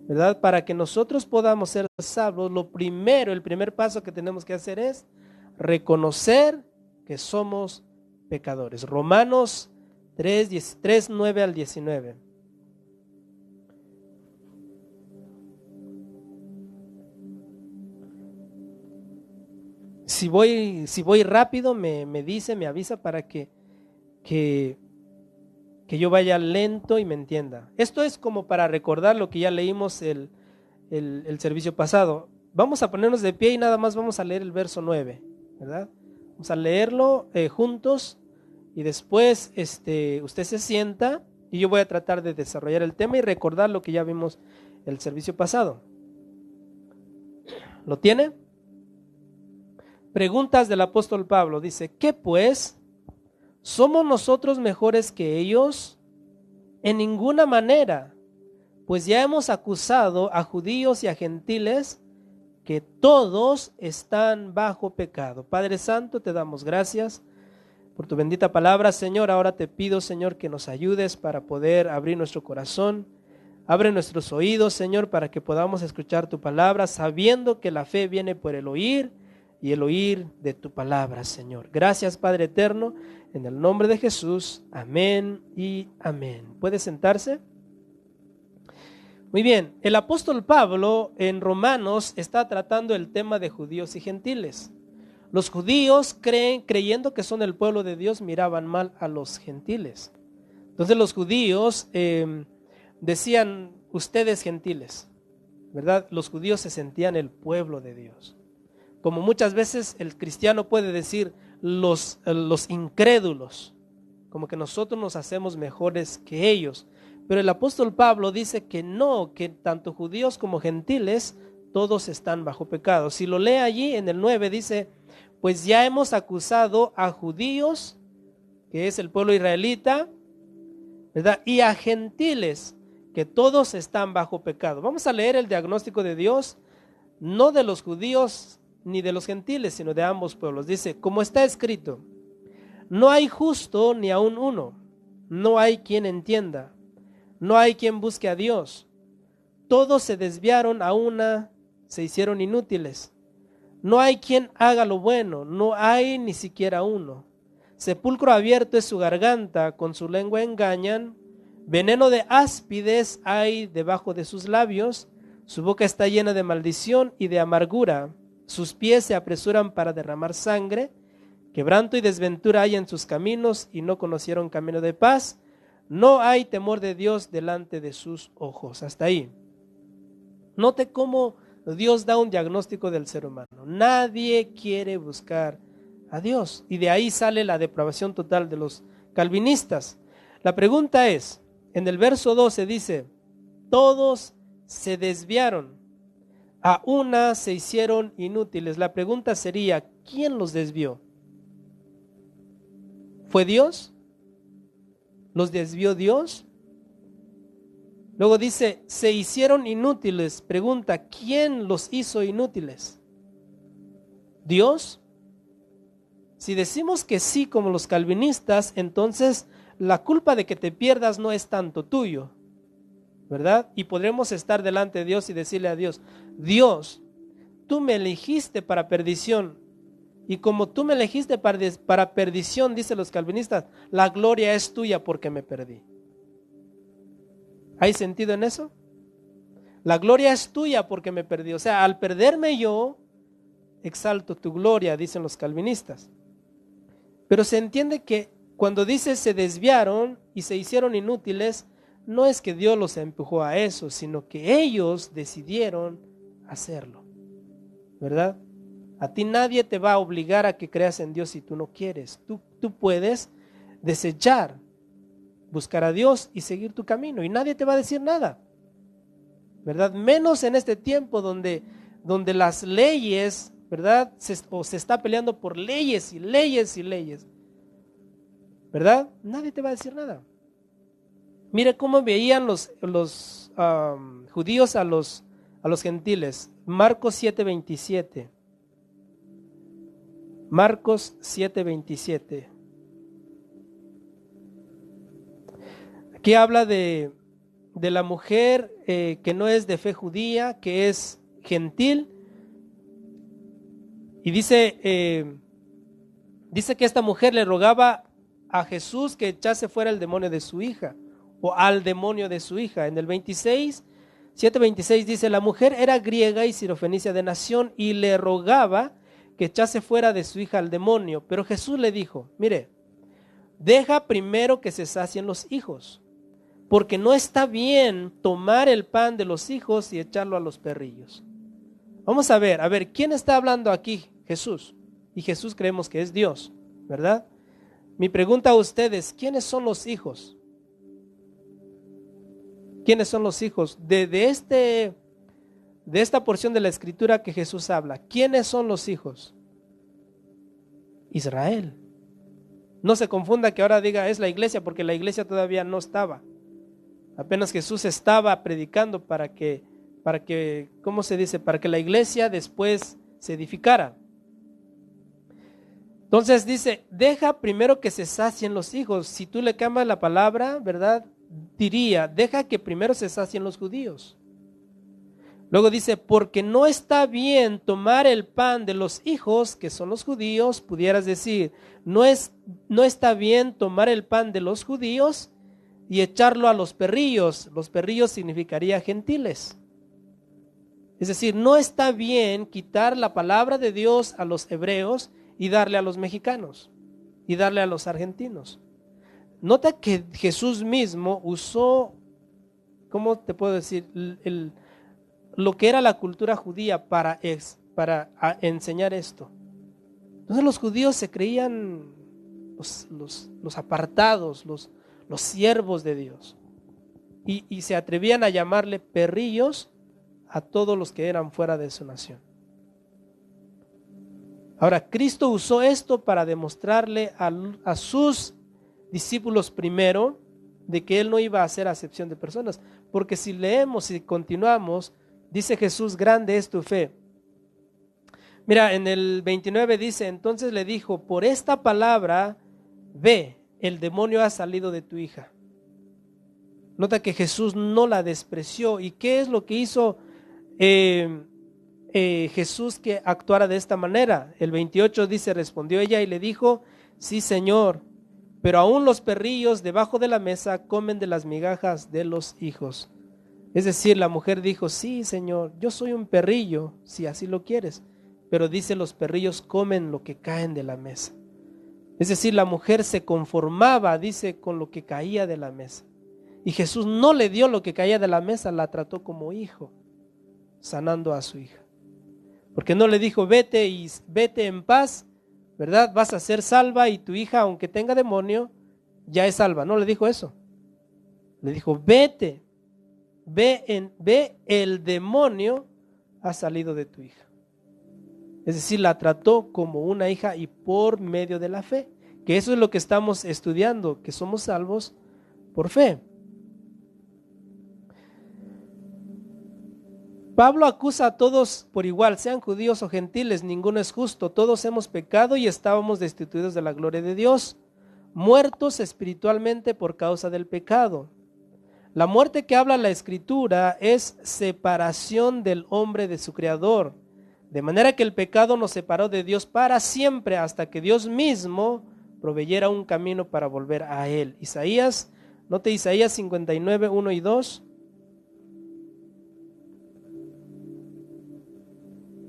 ¿verdad? Para que nosotros podamos ser salvos, el primer paso que tenemos que hacer es reconocer que somos pecadores. Romanos 3, 9 al 19. Si voy rápido, me avisa para que yo vaya lento y me entienda. Esto es como para recordar lo que ya leímos el servicio pasado. Vamos a ponernos de pie y nada más vamos a leer el verso 9, ¿verdad? Vamos a leerlo juntos y después usted se sienta y yo voy a tratar de desarrollar el tema y recordar lo que ya vimos el servicio pasado. ¿Lo tiene? Preguntas del apóstol Pablo. Dice, ¿qué pues? ¿Somos nosotros mejores que ellos? En ninguna manera, pues ya hemos acusado a judíos y a gentiles que todos están bajo pecado. Padre Santo, te damos gracias por tu bendita palabra, Señor. Ahora te pido, Señor, que nos ayudes para poder abrir nuestro corazón. Abre nuestros oídos, Señor, para que podamos escuchar tu palabra, sabiendo que la fe viene por el oír y el oír de tu palabra, Señor. Gracias, Padre eterno, en el nombre de Jesús. Amén y amén. ¿Puede sentarse? Muy bien, el apóstol Pablo en Romanos está tratando el tema de judíos y gentiles. Los judíos creyendo que son el pueblo de Dios, miraban mal a los gentiles. Entonces los judíos decían, ustedes gentiles, ¿verdad? Los judíos se sentían el pueblo de Dios. Como muchas veces el cristiano puede decir los incrédulos, como que nosotros nos hacemos mejores que ellos. Pero el apóstol Pablo dice que no, que tanto judíos como gentiles, todos están bajo pecado. Si lo lee allí en el 9 dice, pues ya hemos acusado a judíos, que es el pueblo israelita, ¿verdad? Y a gentiles, que todos están bajo pecado. Vamos a leer el diagnóstico de Dios, no de los judíos ni de los gentiles, sino de ambos pueblos. Dice, como está escrito, no hay justo ni aun uno, no hay quien entienda, no hay quien busque a Dios. Todos se desviaron a una, se hicieron inútiles. No hay quien haga lo bueno, no hay ni siquiera uno. Sepulcro abierto es su garganta, con su lengua engañan. Veneno de áspides hay debajo de sus labios. Su boca está llena de maldición y de amargura. Sus pies se apresuran para derramar sangre. Quebranto y desventura hay en sus caminos y no conocieron camino de paz. No hay temor de Dios delante de sus ojos. Hasta ahí. Note cómo Dios da un diagnóstico del ser humano. Nadie quiere buscar a Dios. Y de ahí sale la depravación total de los calvinistas. La pregunta es, en el verso 12 dice, todos se desviaron, a una se hicieron inútiles. La pregunta sería, ¿quién los desvió? ¿Fue Dios? ¿Los desvió Dios? Luego dice, se hicieron inútiles. Pregunta, ¿quién los hizo inútiles? ¿Dios? Si decimos que sí, como los calvinistas, entonces la culpa de que te pierdas no es tanto tuyo, ¿verdad? Y podremos estar delante de Dios y decirle a Dios, Dios, tú me elegiste para perdición, y como tú me elegiste para perdición, dicen los calvinistas, la gloria es tuya porque me perdí. ¿Hay sentido en eso? La gloria es tuya porque me perdí. O sea, al perderme yo, exalto tu gloria, dicen los calvinistas. Pero se entiende que cuando dice se desviaron y se hicieron inútiles, no es que Dios los empujó a eso, sino que ellos decidieron hacerlo, ¿verdad? A ti nadie te va a obligar a que creas en Dios si tú no quieres. Tú puedes desechar, buscar a Dios y seguir tu camino y nadie te va a decir nada, ¿verdad? Menos en este tiempo donde las leyes, ¿verdad? Se está peleando por leyes y leyes y leyes, ¿verdad? Nadie te va a decir nada. Mire cómo veían los judíos a los gentiles. Marcos 7:27. Marcos 7:27. Aquí habla de de la mujer que no es de fe judía, que es gentil. Y dice que esta mujer le rogaba a Jesús que echase fuera el demonio de su hija, o al demonio de su hija. En el 7:26 dice, la mujer era griega y sirofenicia de nación y le rogaba que echase fuera de su hija al demonio. Pero Jesús le dijo, mire, deja primero que se sacien los hijos, porque no está bien tomar el pan de los hijos y echarlo a los perrillos. Vamos a ver, ¿quién está hablando aquí? Jesús. Y Jesús creemos que es Dios, ¿verdad? Mi pregunta a ustedes, ¿quiénes son los hijos? ¿Quiénes son los hijos? De esta porción de la escritura que Jesús habla, ¿quiénes son los hijos? Israel. No se confunda que ahora diga es la iglesia, porque la iglesia todavía no estaba. Apenas Jesús estaba predicando para que, ¿cómo se dice? Para que la iglesia después se edificara. Entonces dice, deja primero que se sacien los hijos. Si tú le cambias la palabra, ¿verdad? Diría, deja que primero se sacien los judíos. Luego dice, porque no está bien tomar el pan de los hijos, que son los judíos. Pudieras decir, no está bien tomar el pan de los judíos y echarlo a los perrillos. Los perrillos significaría gentiles. Es decir, no está bien quitar la palabra de Dios a los hebreos y darle a los mexicanos y darle a los argentinos. Nota que Jesús mismo usó, ¿cómo te puedo decir? Lo que era la cultura judía para enseñar esto. Entonces los judíos se creían los apartados, los siervos de Dios. Y se atrevían a llamarle perrillos a todos los que eran fuera de su nación. Ahora, Cristo usó esto para demostrarle a sus discípulos primero de que Él no iba a hacer acepción de personas. Porque si leemos y continuamos, dice Jesús, grande es tu fe. Mira, en el 29 dice, entonces le dijo, por esta palabra, ve, el demonio ha salido de tu hija. Nota que Jesús no la despreció. ¿Y qué es lo que hizo Jesús que actuara de esta manera? El 28 dice, respondió ella y le dijo, sí, Señor, pero aún los perrillos debajo de la mesa comen de las migajas de los hijos. Es decir, la mujer dijo, sí, Señor, yo soy un perrillo, si así lo quieres. Pero dice, los perrillos comen lo que caen de la mesa. Es decir, la mujer se conformaba, dice, con lo que caía de la mesa. Y Jesús no le dio lo que caía de la mesa, la trató como hijo, sanando a su hija. Porque no le dijo, vete en paz, ¿verdad? Vas a ser salva y tu hija, aunque tenga demonio, ya es salva. No le dijo eso. Le dijo, vete, ve, el demonio ha salido de tu hija. Es decir, la trató como una hija y por medio de la fe. Que eso es lo que estamos estudiando, que somos salvos por fe. Pablo acusa a todos por igual, sean judíos o gentiles, ninguno es justo, todos hemos pecado y estábamos destituidos de la gloria de Dios, muertos espiritualmente por causa del pecado. La muerte que habla la Escritura es separación del hombre de su Creador, de manera que el pecado nos separó de Dios para siempre hasta que Dios mismo proveyera un camino para volver a Él. Note Isaías 59, 1 y 2.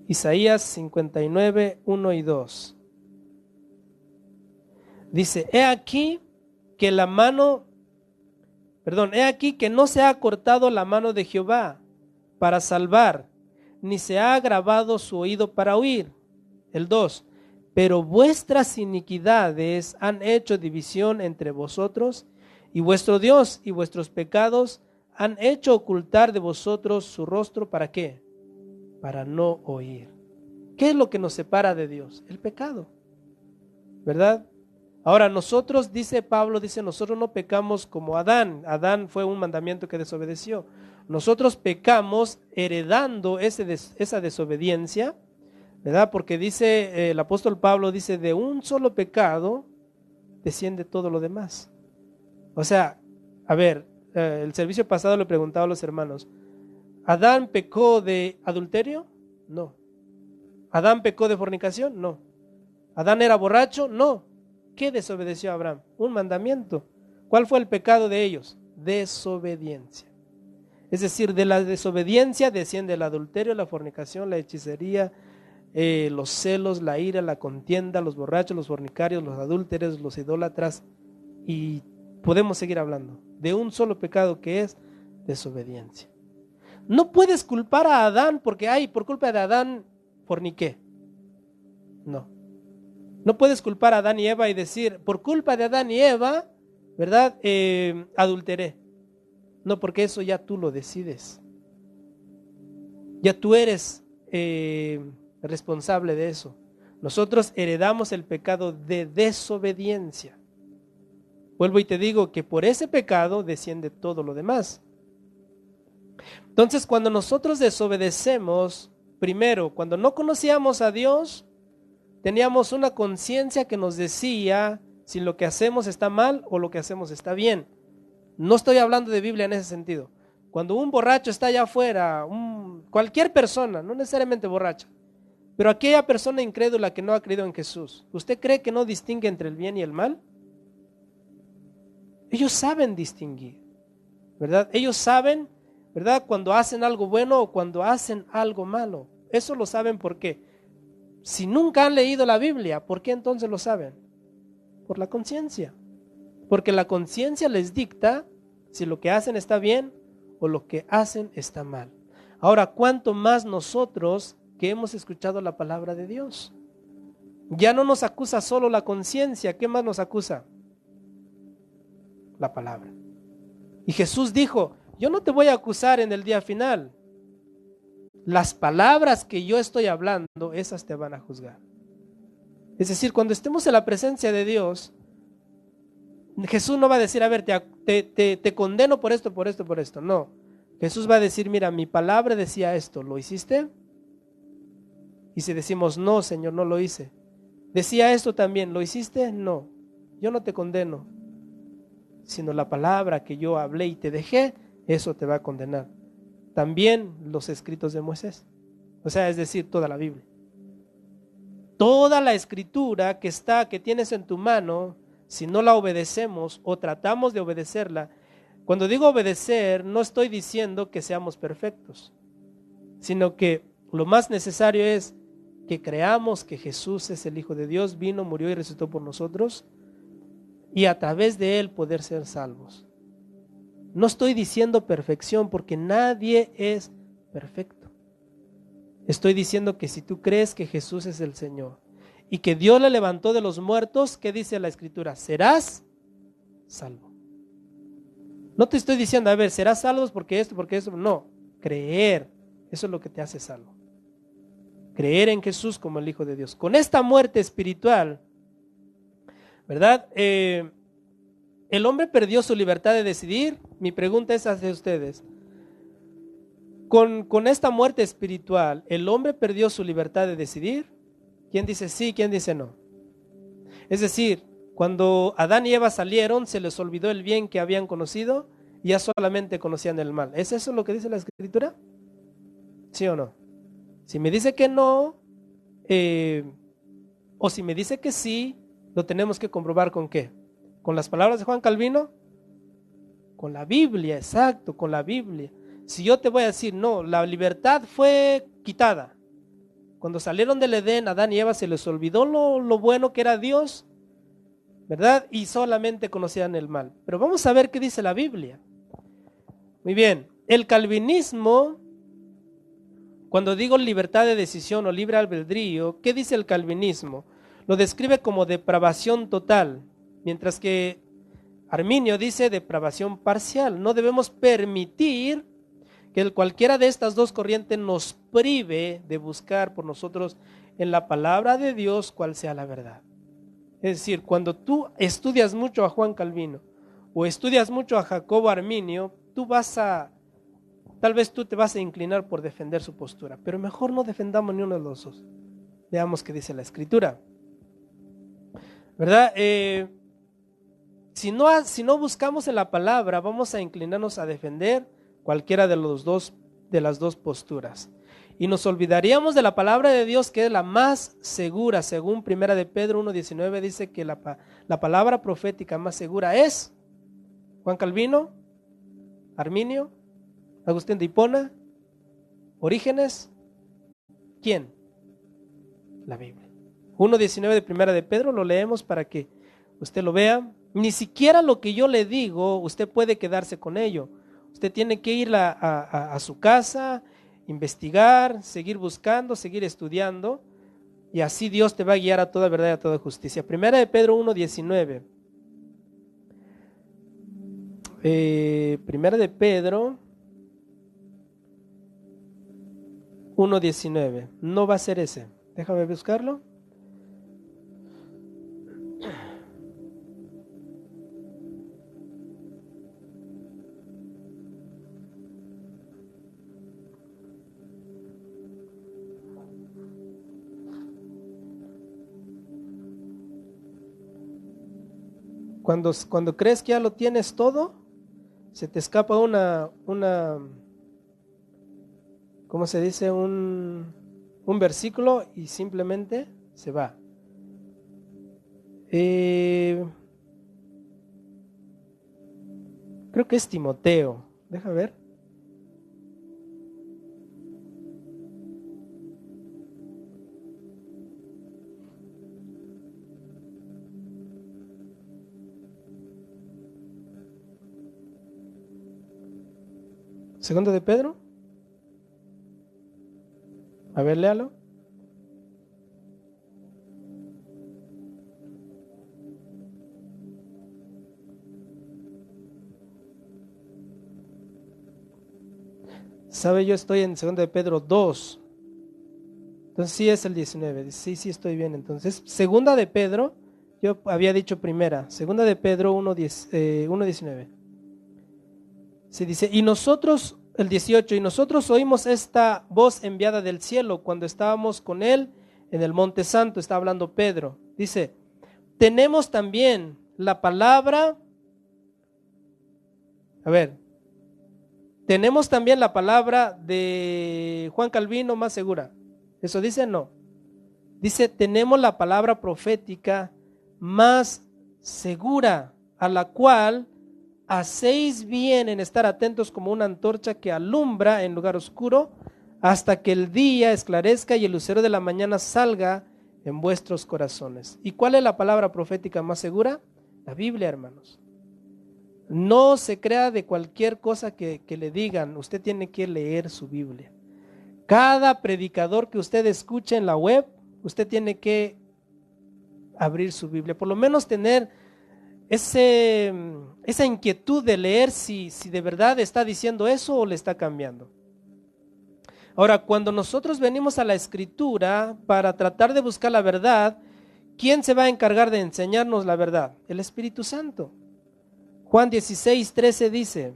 Isaías 59, 1 y 2. Dice, he aquí que no se ha cortado la mano de Jehová para salvar, ni se ha agravado su oído para oír. El 2, pero vuestras iniquidades han hecho división entre vosotros, y vuestro Dios y vuestros pecados han hecho ocultar de vosotros su rostro. ¿Para qué? Para no oír. ¿Qué es lo que nos separa de Dios? El pecado, ¿verdad? Ahora nosotros, dice Pablo, nosotros no pecamos como Adán. Adán fue un mandamiento que desobedeció. Nosotros pecamos heredando esa desobediencia, ¿verdad? Porque dice el apóstol Pablo, dice, de un solo pecado desciende todo lo demás. O sea, a ver, el servicio pasado le preguntaba a los hermanos, ¿Adán pecó de adulterio? No. ¿Adán pecó de fornicación? No. ¿Adán era borracho? No. ¿Qué desobedeció Abraham? Un mandamiento. ¿Cuál fue el pecado de ellos? Desobediencia. Es decir, de la desobediencia desciende el adulterio, la fornicación, la hechicería, los celos, la ira, la contienda, los borrachos, los fornicarios, los adúlteros, los idólatras, y podemos seguir hablando de un solo pecado que es desobediencia. No puedes culpar a Adán porque, por culpa de Adán forniqué. No. No puedes culpar a Adán y Eva y decir, por culpa de Adán y Eva, ¿verdad? Adulteré. No, porque eso ya tú lo decides. Ya tú eres responsable de eso. Nosotros heredamos el pecado de desobediencia. Vuelvo y te digo que por ese pecado desciende todo lo demás. Entonces, cuando nosotros desobedecemos, primero, cuando no conocíamos a Dios, teníamos una conciencia que nos decía si lo que hacemos está mal o lo que hacemos está bien. No estoy hablando de Biblia en ese sentido. Cuando un borracho está allá afuera, cualquier persona, no necesariamente borracha, pero aquella persona incrédula que no ha creído en Jesús, ¿usted cree que no distingue entre el bien y el mal? Ellos saben distinguir, ¿verdad? Ellos saben, ¿verdad? Cuando hacen algo bueno o cuando hacen algo malo. Eso lo saben porque si nunca han leído la Biblia, ¿por qué entonces lo saben? Por la conciencia. Porque la conciencia les dicta si lo que hacen está bien o lo que hacen está mal. Ahora, ¿cuánto más nosotros que hemos escuchado la palabra de Dios? Ya no nos acusa solo la conciencia, ¿qué más nos acusa? La palabra. Y Jesús dijo, yo no te voy a acusar en el día final. Las palabras que yo estoy hablando, esas te van a juzgar. Es decir, cuando estemos en la presencia de Dios, Jesús no va a decir, a ver, te condeno por esto, por esto, por esto. No, Jesús va a decir, mira, mi palabra decía esto, ¿lo hiciste? Y si decimos, no, Señor, no lo hice. Decía esto también, ¿lo hiciste? No, yo no te condeno, sino la palabra que yo hablé y te dejé, eso te va a condenar. También los escritos de Moisés, o sea, es decir, toda la Biblia. Toda la escritura que tienes en tu mano, si no la obedecemos o tratamos de obedecerla, cuando digo obedecer, no estoy diciendo que seamos perfectos, sino que lo más necesario es que creamos que Jesús es el Hijo de Dios, vino, murió y resucitó por nosotros, y a través de Él poder ser salvos. No estoy diciendo perfección porque nadie es perfecto. Estoy diciendo que si tú crees que Jesús es el Señor y que Dios le levantó de los muertos, ¿qué dice la Escritura? Serás salvo. No te estoy diciendo, a ver, serás salvo porque esto, no. Creer, eso es lo que te hace salvo. Creer en Jesús como el Hijo de Dios. Con esta muerte espiritual, ¿verdad? El hombre perdió su libertad de decidir. Mi pregunta es hacia ustedes. Con esta muerte espiritual, ¿el hombre perdió su libertad de decidir? ¿Quién dice sí? ¿Quién dice no? Es decir, cuando Adán y Eva salieron, se les olvidó el bien que habían conocido y ya solamente conocían el mal. ¿Es eso lo que dice la Escritura? ¿Sí o no? Si me dice que no, o si me dice que sí, lo tenemos que comprobar ¿con qué? ¿Con las palabras de Juan Calvino? Con la Biblia, exacto, con la Biblia. Si yo te voy a decir, no, la libertad fue quitada. Cuando salieron del Edén, Adán y Eva se les olvidó lo bueno que era Dios, ¿verdad? Y solamente conocían el mal. Pero vamos a ver qué dice la Biblia. Muy bien, el calvinismo, cuando digo libertad de decisión o libre albedrío, ¿qué dice el calvinismo? Lo describe como depravación total, mientras que Arminio dice depravación parcial. No debemos permitir que cualquiera de estas dos corrientes nos prive de buscar por nosotros en la palabra de Dios cuál sea la verdad. Es decir, cuando tú estudias mucho a Juan Calvino o estudias mucho a Jacobo Arminio, tal vez tú te vas a inclinar por defender su postura, pero mejor no defendamos ni uno de los dos. Veamos qué dice la Escritura, ¿verdad? Si no buscamos en la palabra, vamos a inclinarnos a defender cualquiera de las dos posturas. Y nos olvidaríamos de la palabra de Dios, que es la más segura. Según 1 de Pedro 1:19 dice que la palabra profética más segura es Juan Calvino, Arminio, Agustín de Hipona, Orígenes. ¿Quién? La Biblia. 1:19 de 1 de Pedro, lo leemos para que usted lo vea. Ni siquiera lo que yo le digo, usted puede quedarse con ello. Usted tiene que ir a su casa, investigar, seguir buscando, seguir estudiando, y así Dios te va a guiar a toda verdad y a toda justicia. 1 de Pedro 1:19. 1 de Pedro 1:19. No va a ser ese. Déjame buscarlo. Cuando crees que ya lo tienes todo, se te escapa ¿cómo se dice? Un versículo y simplemente se va. Creo que es Timoteo. Deja ver. Segundo de Pedro. A ver, léalo. Sabe, yo estoy en segundo de Pedro 2. Entonces sí es el 19. Sí estoy bien. Entonces, segunda de Pedro, yo había dicho primera. Segunda de Pedro 1:19. Se dice, y nosotros, el 18, y nosotros oímos esta voz enviada del cielo cuando estábamos con él en el Monte Santo. Está hablando Pedro. Dice, tenemos también la palabra, tenemos también la palabra de Juan Calvino más segura. ¿Eso dice? No. Dice, tenemos la palabra profética más segura, a la cual hacéis bien en estar atentos como una antorcha que alumbra en lugar oscuro hasta que el día esclarezca y el lucero de la mañana salga en vuestros corazones. ¿Y cuál es la palabra profética más segura? La Biblia, hermanos. No se crea de cualquier cosa que le digan. Usted tiene que leer su Biblia. Cada predicador que usted escuche en la web, usted tiene que abrir su Biblia. Por lo menos tener esa inquietud de leer si de verdad está diciendo eso o le está cambiando. Ahora, cuando nosotros venimos a la Escritura para tratar de buscar la verdad, ¿quién se va a encargar de enseñarnos la verdad? El Espíritu Santo. Juan 16:13 dice,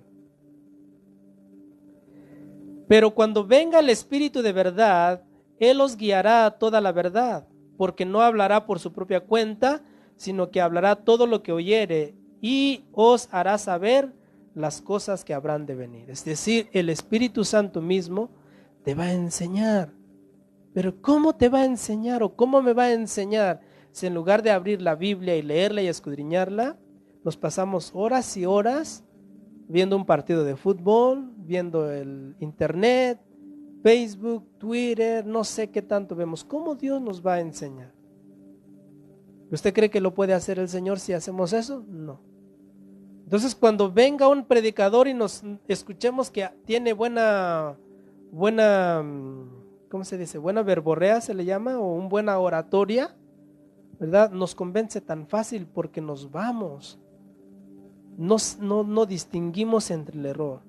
pero cuando venga el Espíritu de verdad, Él os guiará a toda la verdad, porque no hablará por su propia cuenta, sino que hablará todo lo que oyere y os hará saber las cosas que habrán de venir. Es decir, el Espíritu Santo mismo te va a enseñar. Pero ¿cómo te va a enseñar o cómo me va a enseñar si en lugar de abrir la Biblia y leerla y escudriñarla, nos pasamos horas y horas viendo un partido de fútbol, viendo el internet, Facebook, Twitter, no sé qué tanto vemos? ¿Cómo Dios nos va a enseñar? ¿Usted cree que lo puede hacer el Señor si hacemos eso? No. Entonces, cuando venga un predicador y nos escuchemos que tiene buena, ¿cómo se dice? Buena verborrea se le llama, o una buena oratoria, ¿verdad? Nos convence tan fácil porque nos vamos. No distinguimos entre el error.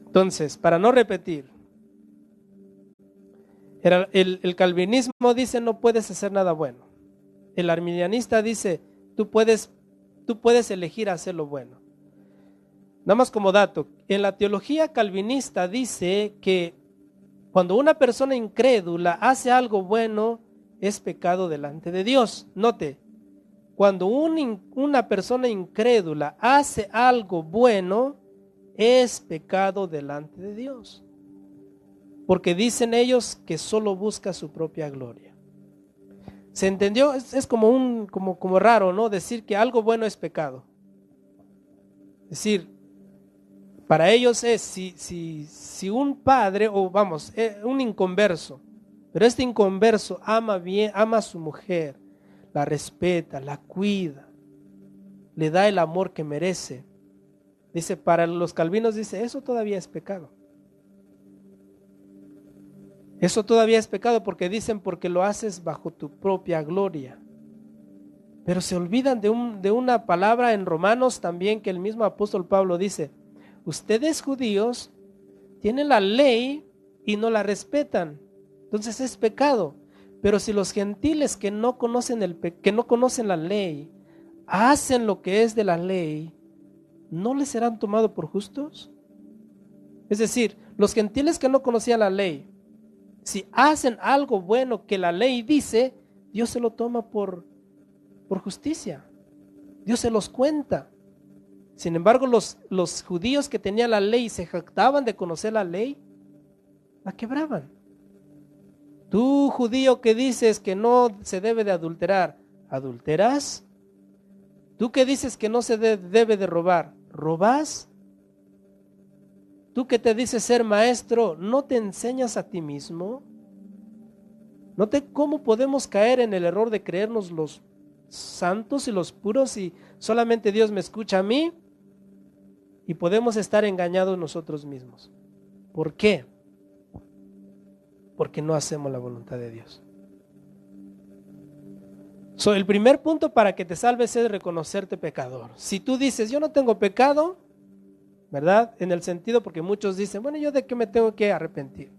Entonces, para no repetir, el calvinismo dice no puedes hacer nada bueno. El arminianista dice tú puedes elegir hacer lo bueno. Nada más como dato, en la teología calvinista dice que cuando una persona incrédula hace algo bueno, es pecado delante de Dios. Note, cuando una persona incrédula hace algo bueno, es pecado delante de Dios. Porque dicen ellos que solo busca su propia gloria. ¿Se entendió? Es como raro, ¿no? Decir que algo bueno es pecado. Es decir, para ellos es si un padre, o vamos, un inconverso, pero este inconverso ama a su mujer, la respeta, la cuida, le da el amor que merece. Dice, para los calvinos dice, eso todavía es pecado. Eso todavía es pecado porque dicen, porque lo haces bajo tu propia gloria. Pero se olvidan de una palabra en Romanos también que el mismo apóstol Pablo dice, ustedes judíos tienen la ley y no la respetan, entonces es pecado. Pero si los gentiles que no conocen la ley hacen lo que es de la ley, ¿no les serán tomados por justos? Es decir, los gentiles que no conocían la ley, si hacen algo bueno que la ley dice, Dios se lo toma por justicia. Dios se los cuenta. Sin embargo, los judíos que tenían la ley y se jactaban de conocer la ley, la quebraban. Tú, judío, que dices que no se debe de adulterar, ¿adulteras? Tú que dices que no se debe de robar, ¿robas? Tú que te dices ser maestro, ¿no te enseñas a ti mismo? ¿Cómo podemos caer en el error de creernos los santos y los puros y solamente Dios me escucha a mí? Y podemos estar engañados nosotros mismos. ¿Por qué? Porque no hacemos la voluntad de Dios. El primer punto para que te salves es reconocerte pecador. Si tú dices, yo no tengo pecado, ¿verdad? En el sentido, porque muchos dicen, bueno, ¿yo de qué me tengo que arrepentir?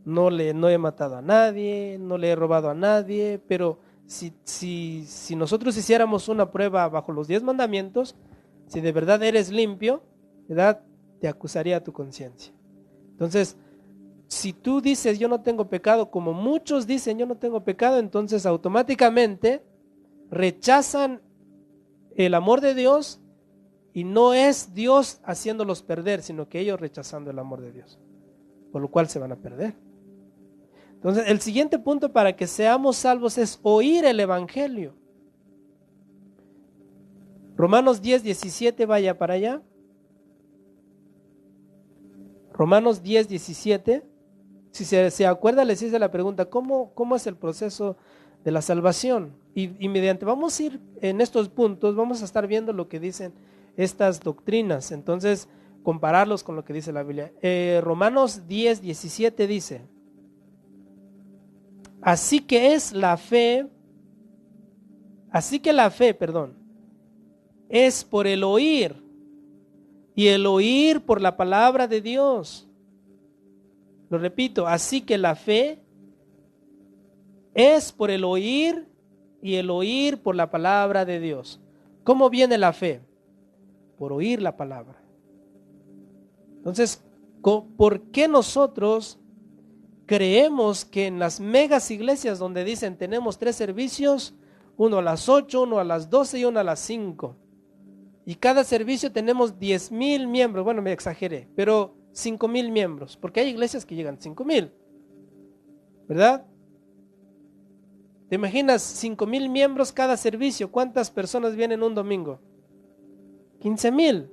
No he matado a nadie, no le he robado a nadie, pero si nosotros hiciéramos una prueba bajo los 10 mandamientos, si de verdad eres limpio, ¿verdad? Te acusaría tu conciencia. Entonces, si tú dices yo no tengo pecado, como muchos dicen yo no tengo pecado, entonces automáticamente rechazan el amor de Dios y no es Dios haciéndolos perder, sino que ellos rechazando el amor de Dios, por lo cual se van a perder. Entonces, el siguiente punto para que seamos salvos es oír el evangelio. Romanos 10:17, vaya para allá. Romanos 10:17. Si se acuerda, les hice la pregunta, ¿cómo es el proceso de la salvación? Y mediante, vamos a ir en estos puntos, vamos a estar viendo lo que dicen estas doctrinas. Entonces, compararlos con lo que dice la Biblia. Romanos 10:17 dice, así que la fe, es por el oír, y el oír por la palabra de Dios. Lo repito, así que la fe es por el oír, y el oír por la palabra de Dios. ¿Cómo viene la fe? Por oír la palabra. Entonces, ¿por qué nosotros creemos que en las megas iglesias donde dicen tenemos 3 servicios, uno a las 8, uno a las 12 y uno a las 5, y cada servicio tenemos 10,000 miembros, bueno, me exageré, pero 5,000 miembros, porque hay iglesias que llegan a 5,000, ¿verdad? ¿Te imaginas 5,000 miembros cada servicio? ¿Cuántas personas vienen un domingo? 15,000.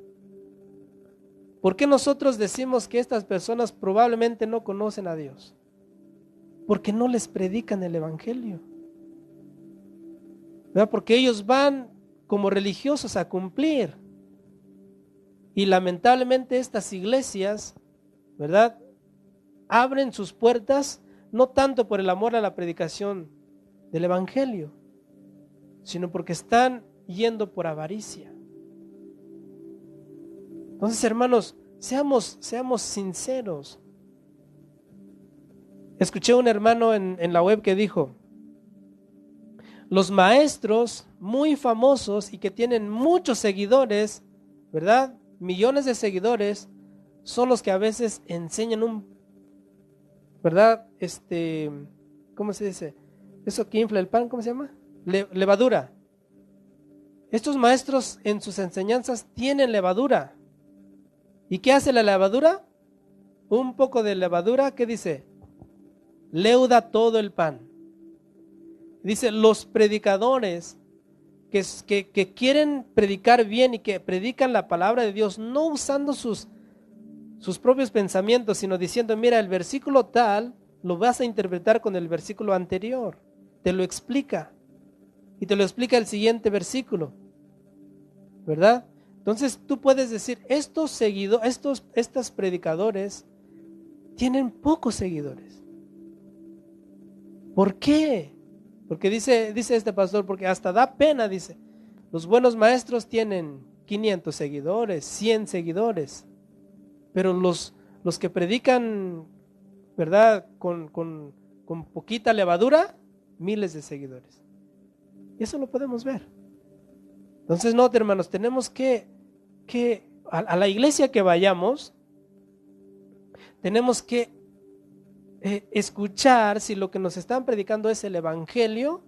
¿Por qué nosotros decimos que estas personas probablemente no conocen a Dios? Porque no les predican el evangelio, ¿verdad? Porque ellos van como religiosos a cumplir. Y lamentablemente estas iglesias, ¿verdad?, abren sus puertas no tanto por el amor a la predicación del evangelio, sino porque están yendo por avaricia. Entonces, hermanos, seamos sinceros. Escuché a un hermano en la web que dijo, los maestros muy famosos y que tienen muchos seguidores, ¿verdad?, millones de seguidores, son los que a veces enseñan ¿verdad? ¿Cómo se dice? Eso que infla el pan, ¿cómo se llama? levadura. Estos maestros en sus enseñanzas tienen levadura. ¿Y qué hace la levadura? Un poco de levadura, ¿qué dice? Leuda todo el pan. Dice, los predicadores que quieren predicar bien y que predican la palabra de Dios, no usando sus propios pensamientos, sino diciendo, mira, el versículo tal lo vas a interpretar con el versículo anterior. Te lo explica. Y te lo explica el siguiente versículo. ¿Verdad? Entonces tú puedes decir, estos predicadores tienen pocos seguidores. ¿Por qué? Porque dice este pastor, porque hasta da pena, dice. Los buenos maestros tienen 500 seguidores, 100 seguidores. Pero los que predican, ¿verdad? Con poquita levadura, miles de seguidores. Y eso lo podemos ver. Entonces, no, hermanos, tenemos que a la iglesia que vayamos, tenemos que escuchar si lo que nos están predicando es el evangelio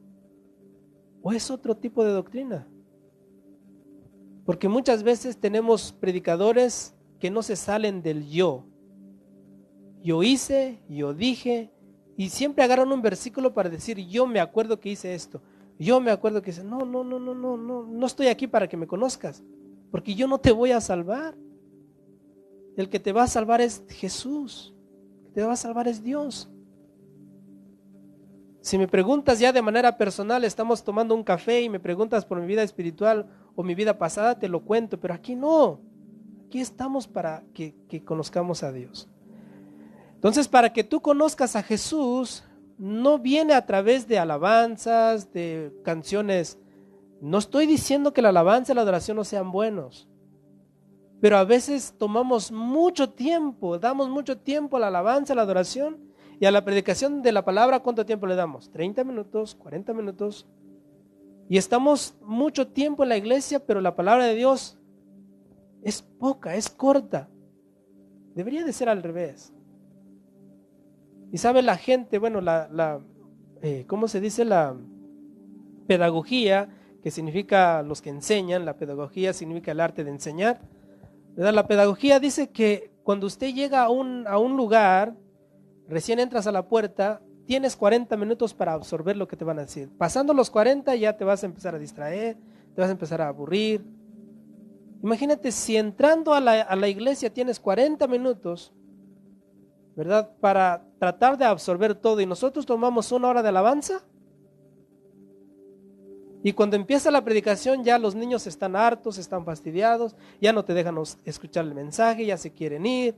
o es otro tipo de doctrina. Porque muchas veces tenemos predicadores que no se salen del yo. Yo hice, yo dije, y siempre agarran un versículo para decir, yo me acuerdo que hice esto. Yo me acuerdo que hice, no estoy aquí para que me conozcas, porque yo no te voy a salvar. El que te va a salvar es Jesús. El que te va a salvar es Dios. Si me preguntas ya de manera personal, estamos tomando un café y me preguntas por mi vida espiritual o mi vida pasada, te lo cuento, pero aquí no. Aquí estamos para que conozcamos a Dios. Entonces, para que tú conozcas a Jesús, no viene a través de alabanzas, de canciones. No estoy diciendo que la alabanza y la adoración no sean buenos, pero a veces tomamos mucho tiempo, damos mucho tiempo a la alabanza, a la adoración y a la predicación de la palabra. ¿Cuánto tiempo le damos? 30 minutos, 40 minutos. Y estamos mucho tiempo en la iglesia, pero la palabra de Dios es poca, es corta. Debería de ser al revés. Y sabe la gente, bueno, ¿cómo se dice? La pedagogía, que significa los que enseñan, la pedagogía significa el arte de enseñar, ¿verdad? La pedagogía dice que cuando usted llega a un lugar, recién entras a la puerta, tienes 40 minutos para absorber lo que te van a decir. Pasando los 40 ya te vas a empezar a distraer, te vas a empezar a aburrir. Imagínate si entrando a la iglesia tienes 40 minutos, ¿verdad? Para tratar de absorber todo y nosotros tomamos 1 hora de alabanza y cuando empieza la predicación ya los niños están hartos, están fastidiados, ya no te dejan escuchar el mensaje, ya se quieren ir.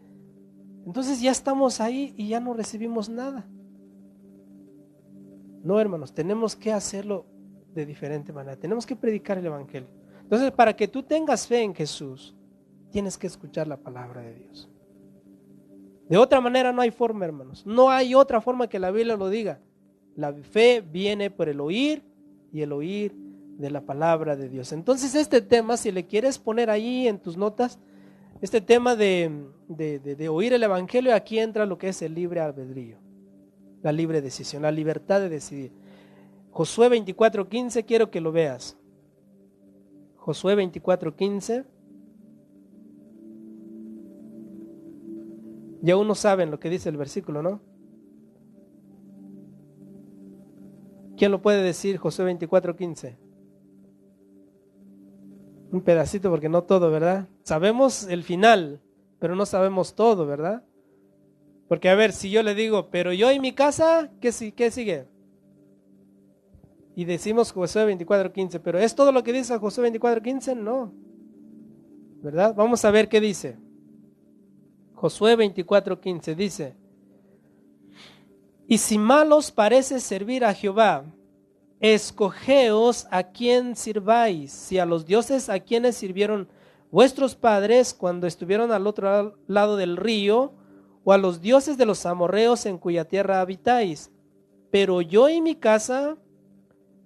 Entonces ya estamos ahí y ya no recibimos nada. No, hermanos, tenemos que hacerlo de diferente manera, tenemos que predicar el evangelio. Entonces, para que tú tengas fe en Jesús, tienes que escuchar la palabra de Dios. De otra manera no hay forma, hermanos. No hay otra forma que la Biblia lo diga. La fe viene por el oír y el oír de la palabra de Dios. Entonces este tema, si le quieres poner ahí en tus notas, este tema de oír el evangelio, aquí entra lo que es el libre albedrío, la libre decisión, la libertad de decidir. Josué 24:15, quiero que lo veas. Josué 24:15. Ya uno sabe lo que dice el versículo, ¿no? ¿Quién lo puede decir? Josué 24:15. Un pedacito, porque no todo, ¿verdad? Sabemos el final, pero no sabemos todo, ¿verdad? Porque a ver, si yo le digo, pero yo y mi casa, ¿qué sigue? Y decimos Josué 24:15, pero ¿es todo lo que dice Josué 24:15? No, ¿verdad? Vamos a ver qué dice. Josué 24:15 dice: y si mal os parece servir a Jehová, escogeos a quién sirváis, si a los dioses a quienes sirvieron vuestros padres cuando estuvieron al otro lado del río, o a los dioses de los amorreos en cuya tierra habitáis. Pero yo y mi casa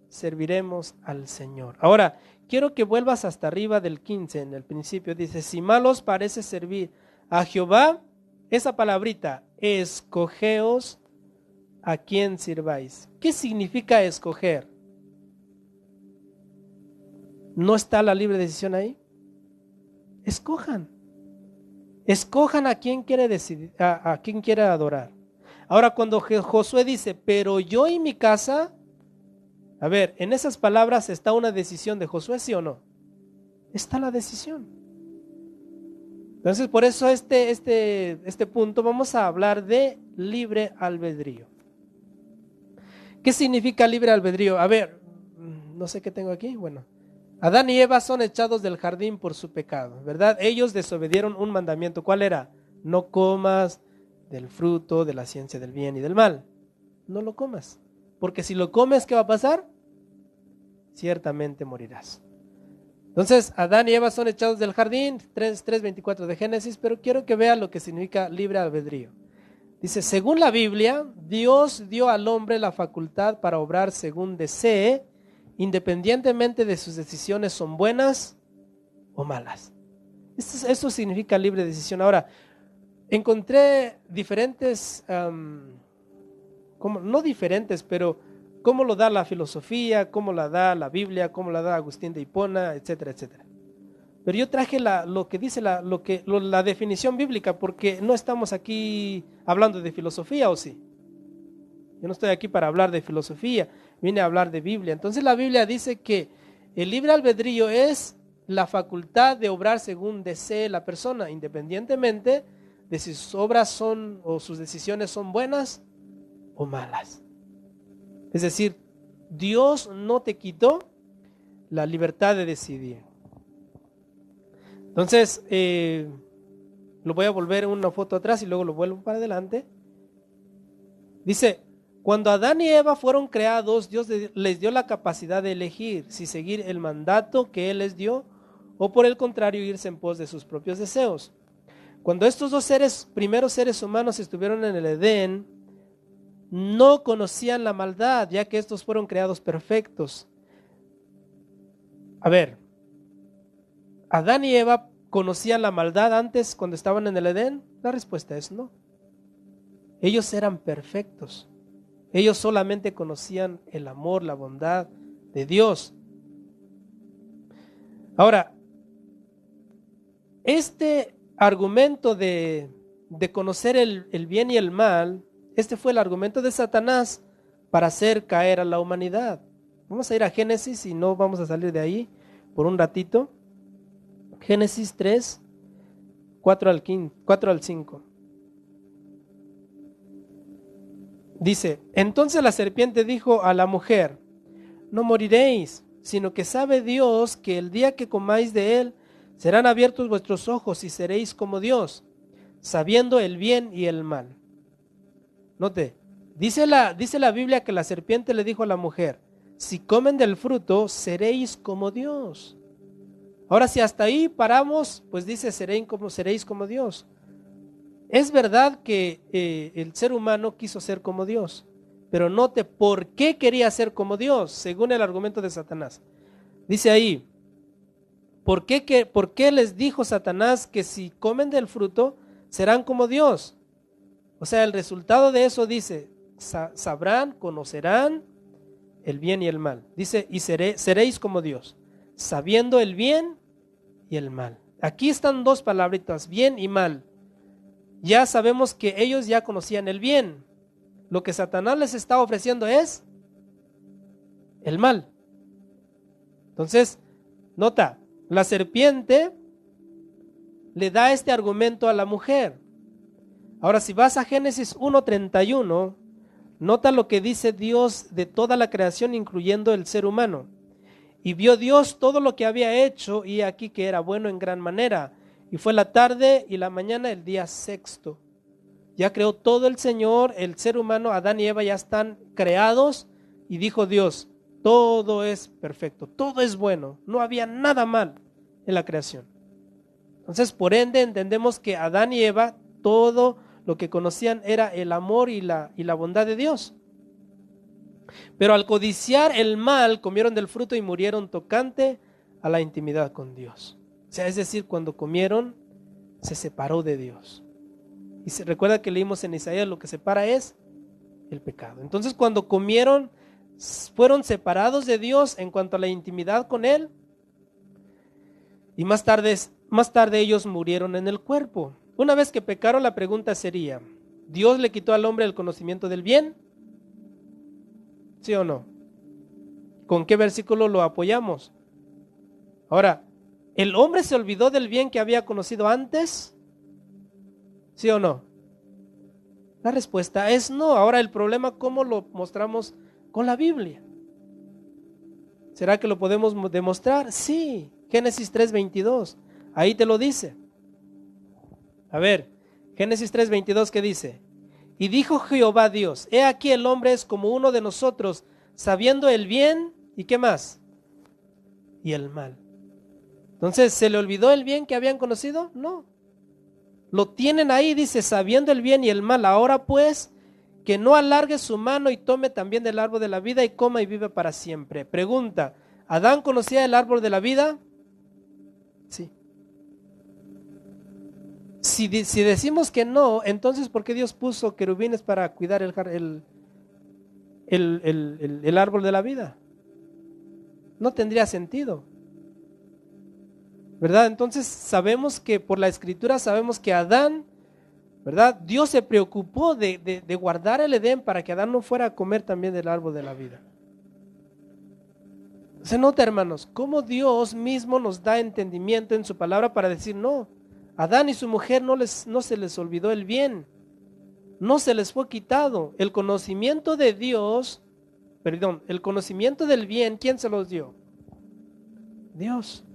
serviremos al Señor. Ahora, quiero que vuelvas hasta arriba del 15, en el principio dice: si mal os parece servir a Jehová, esa palabrita, escogeos a quién sirváis. ¿Qué significa escoger? ¿No está la libre decisión ahí? Escojan. Escojan a quién quiere decidir, a quién quiere adorar. Ahora, cuando Josué dice, pero yo y mi casa, a ver, en esas palabras está una decisión de Josué, ¿sí o no? Está la decisión. Entonces, por eso este punto vamos a hablar de libre albedrío. ¿Qué significa libre albedrío? A ver, no sé qué tengo aquí. Bueno, Adán y Eva son echados del jardín por su pecado, ¿verdad? Ellos desobedieron un mandamiento. ¿Cuál era? No comas del fruto de la ciencia del bien y del mal. No lo comas. Porque si lo comes, ¿qué va a pasar? Ciertamente morirás. Entonces, Adán y Eva son echados del jardín, 3:24 de Génesis, pero quiero que vean lo que significa libre albedrío. Dice, según la Biblia, Dios dio al hombre la facultad para obrar según desee, independientemente de sus decisiones son buenas o malas. Eso significa libre decisión. Ahora, encontré diferentes, no diferentes, pero cómo lo da la filosofía, cómo la da la Biblia, cómo la da Agustín de Hipona, etcétera, etcétera. Pero yo traje lo que dice la definición bíblica, porque no estamos aquí hablando de filosofía, ¿o sí? Yo no estoy aquí para hablar de filosofía, vine a hablar de Biblia. Entonces la Biblia dice que el libre albedrío es la facultad de obrar según desee la persona, independientemente de si sus obras son o sus decisiones son buenas o malas. Es decir, Dios no te quitó la libertad de decidir. Entonces, lo voy a volver una foto atrás y luego lo vuelvo para adelante. Dice, cuando Adán y Eva fueron creados, Dios les dio la capacidad de elegir si seguir el mandato que Él les dio o por el contrario irse en pos de sus propios deseos. Cuando estos dos primeros seres humanos estuvieron en el Edén, no conocían la maldad, ya que estos fueron creados perfectos. A ver, ¿Adán y Eva conocían la maldad antes cuando estaban en el Edén? La respuesta es no. Ellos eran perfectos. Ellos solamente conocían el amor, la bondad de Dios. Ahora, este argumento de conocer el bien y el mal, este fue el argumento de Satanás para hacer caer a la humanidad. Vamos a ir a Génesis y no vamos a salir de ahí por un ratito. Génesis 3, 4 al 5. Dice, entonces la serpiente dijo a la mujer, no moriréis, sino que sabe Dios que el día que comáis de él, serán abiertos vuestros ojos y seréis como Dios, sabiendo el bien y el mal. Note, dice la Biblia que la serpiente le dijo a la mujer, si comen del fruto, seréis como Dios. Ahora, si hasta ahí paramos, pues dice, seréis como Dios. Es verdad que el ser humano quiso ser como Dios, pero note por qué quería ser como Dios, según el argumento de Satanás. Dice ahí, ¿por qué les dijo Satanás que si comen del fruto, serán como Dios? O sea, el resultado de eso dice, sabrán, conocerán el bien y el mal. Dice, y seréis como Dios, sabiendo el bien y el mal. Aquí están dos palabritas, bien y mal. Ya sabemos que ellos ya conocían el bien. Lo que Satanás les está ofreciendo es el mal. Entonces, nota, la serpiente le da este argumento a la mujer. Ahora, si vas a Génesis 1:31, nota lo que dice Dios de toda la creación, incluyendo el ser humano. Y vio Dios todo lo que había hecho, y aquí que era bueno en gran manera. Y fue la tarde y la mañana el día sexto. Ya creó todo el Señor, el ser humano, Adán y Eva ya están creados. Y dijo Dios, todo es perfecto, todo es bueno, no había nada mal en la creación. Entonces, por ende, entendemos que Adán y Eva, todo lo que conocían era el amor y la bondad de Dios. Pero al codiciar el mal, comieron del fruto y murieron tocante a la intimidad con Dios. O sea, es decir, cuando comieron, se separó de Dios. Y se recuerda que leímos en Isaías, lo que separa es el pecado. Entonces, cuando comieron, fueron separados de Dios en cuanto a la intimidad con Él, Y más tarde ellos murieron en el cuerpo. Una vez que pecaron, la pregunta sería, ¿Dios le quitó al hombre el conocimiento del bien? ¿Sí o no? ¿Con qué versículo lo apoyamos? Ahora, ¿el hombre se olvidó del bien que había conocido antes? ¿Sí o no? La respuesta es no. Ahora el problema, ¿cómo lo mostramos con la Biblia? ¿Será que lo podemos demostrar? Sí. Génesis 3:22. Ahí te lo dice. A ver, Génesis 3:22, ¿qué dice? Y dijo Jehová Dios, he aquí el hombre es como uno de nosotros, sabiendo el bien, ¿y qué más? Y el mal. Entonces, ¿se le olvidó el bien que habían conocido? No. Lo tienen ahí, dice, sabiendo el bien y el mal. Ahora pues, que no alargue su mano y tome también del árbol de la vida y coma y vive para siempre. Pregunta, ¿Adán conocía el árbol de la vida? Sí. Si decimos que no, entonces ¿por qué Dios puso querubines para cuidar el árbol de la vida? No tendría sentido, ¿verdad? Entonces sabemos que por la escritura sabemos que Adán, ¿verdad? Dios se preocupó de guardar el Edén para que Adán no fuera a comer también del árbol de la vida. Se nota, hermanos, cómo Dios mismo nos da entendimiento en su palabra para decir no. Adán y su mujer no se les olvidó el bien, no se les fue quitado. El conocimiento de Dios, perdón, el conocimiento del bien, ¿quién se los dio? Dios.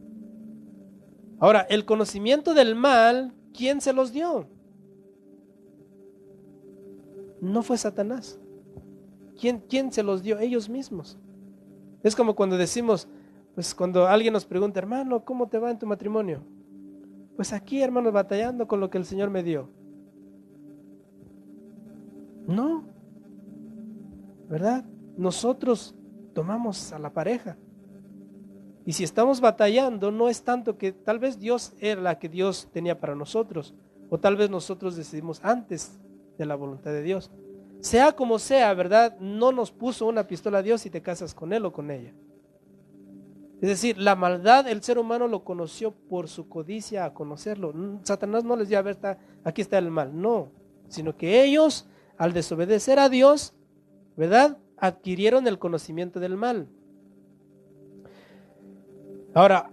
Ahora, el conocimiento del mal, ¿quién se los dio? No fue Satanás. ¿Quién se los dio? Ellos mismos. Es como cuando decimos, pues cuando alguien nos pregunta, hermano, ¿cómo te va en tu matrimonio? Pues aquí, hermanos, batallando con lo que el Señor me dio. No, ¿verdad? Nosotros tomamos a la pareja. Y si estamos batallando, no es tanto que tal vez Dios era la que Dios tenía para nosotros, o tal vez nosotros decidimos antes de la voluntad de Dios. Sea como sea, ¿verdad? No nos puso una pistola a Dios y te casas con él o con ella. Es decir, la maldad el ser humano lo conoció por su codicia a conocerlo. Satanás no les dio, a ver, aquí está el mal. No, sino que ellos, al desobedecer a Dios, ¿verdad? Adquirieron el conocimiento del mal. Ahora,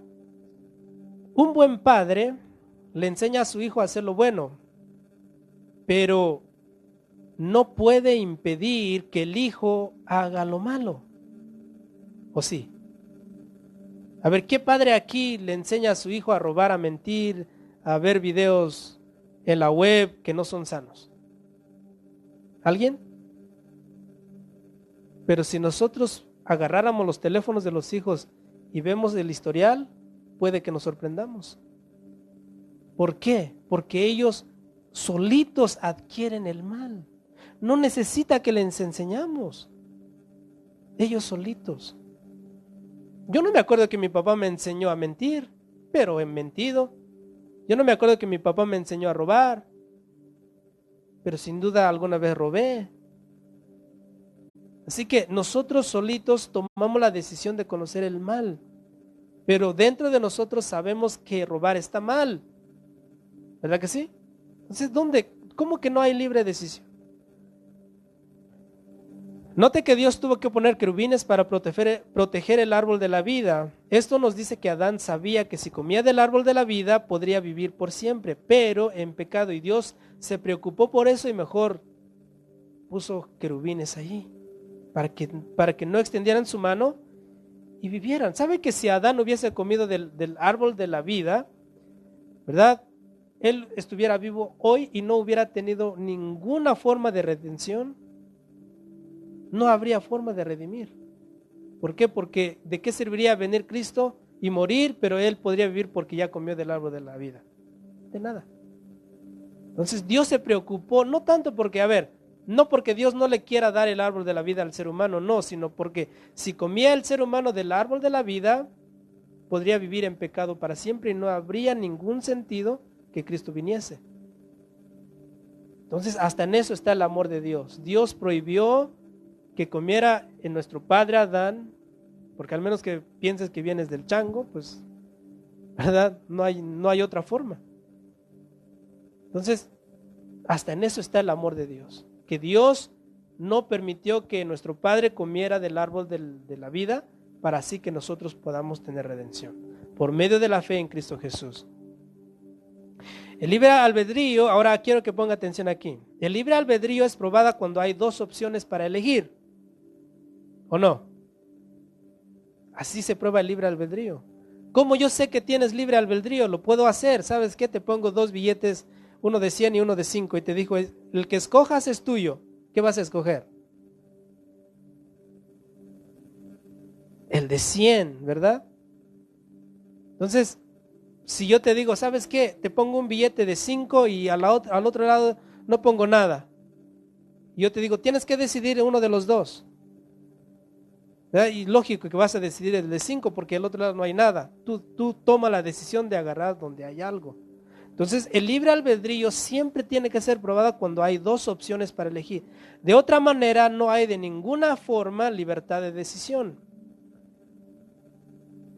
un buen padre le enseña a su hijo a hacer lo bueno, pero no puede impedir que el hijo haga lo malo. ¿O sí? A ver, ¿qué padre aquí le enseña a su hijo a robar, a mentir, a ver videos en la web que no son sanos? ¿Alguien? Pero si nosotros agarráramos los teléfonos de los hijos y vemos el historial, puede que nos sorprendamos. ¿Por qué? Porque ellos solitos adquieren el mal. No necesita que les enseñamos. Ellos solitos. Yo no me acuerdo que mi papá me enseñó a mentir, pero he mentido. Yo no me acuerdo que mi papá me enseñó a robar, pero sin duda alguna vez robé. Así que nosotros solitos tomamos la decisión de conocer el mal, pero dentro de nosotros sabemos que robar está mal. ¿Verdad que sí? Entonces, ¿cómo que no hay libre decisión? Note que Dios tuvo que poner querubines para proteger el árbol de la vida. Esto nos dice que Adán sabía que si comía del árbol de la vida podría vivir por siempre, pero en pecado, y Dios se preocupó por eso y mejor puso querubines allí para que no extendieran su mano y vivieran. ¿Sabe que si Adán hubiese comido del árbol de la vida, ¿verdad? Él estuviera vivo hoy y no hubiera tenido ninguna forma de redención. No habría forma de redimir. ¿Por qué? Porque ¿de qué serviría venir Cristo y morir, pero él podría vivir porque ya comió del árbol de la vida? De nada. Entonces Dios se preocupó, no tanto porque, no porque Dios no le quiera dar el árbol de la vida al ser humano, no, sino porque si comía el ser humano del árbol de la vida, podría vivir en pecado para siempre y no habría ningún sentido que Cristo viniese. Entonces hasta en eso está el amor de Dios. Dios prohibió que comiera en nuestro padre Adán, porque al menos que pienses que vienes del chango, pues ¿verdad? No hay otra forma. Entonces, hasta en eso está el amor de Dios, que Dios no permitió que nuestro padre comiera del árbol de la vida para así que nosotros podamos tener redención, por medio de la fe en Cristo Jesús. El libre albedrío, ahora quiero que ponga atención aquí, el libre albedrío es probada cuando hay dos opciones para elegir, ¿o no? Así se prueba el libre albedrío. ¿Cómo yo sé que tienes libre albedrío? Lo puedo hacer, ¿sabes qué? Te pongo dos billetes, uno de 100 y uno de 5 y te digo, el que escojas es tuyo. ¿Qué vas a escoger? El de 100, ¿verdad? Entonces, si yo te digo, ¿sabes qué? Te pongo un billete de 5 y al otro lado no pongo nada. Y yo te digo, tienes que decidir uno de los dos. ¿Verdad? Y lógico que vas a decidir el de 5 porque al otro lado no hay nada. Tú toma la decisión de agarrar donde hay algo. Entonces, el libre albedrío siempre tiene que ser probado cuando hay dos opciones para elegir. De otra manera, no hay de ninguna forma libertad de decisión.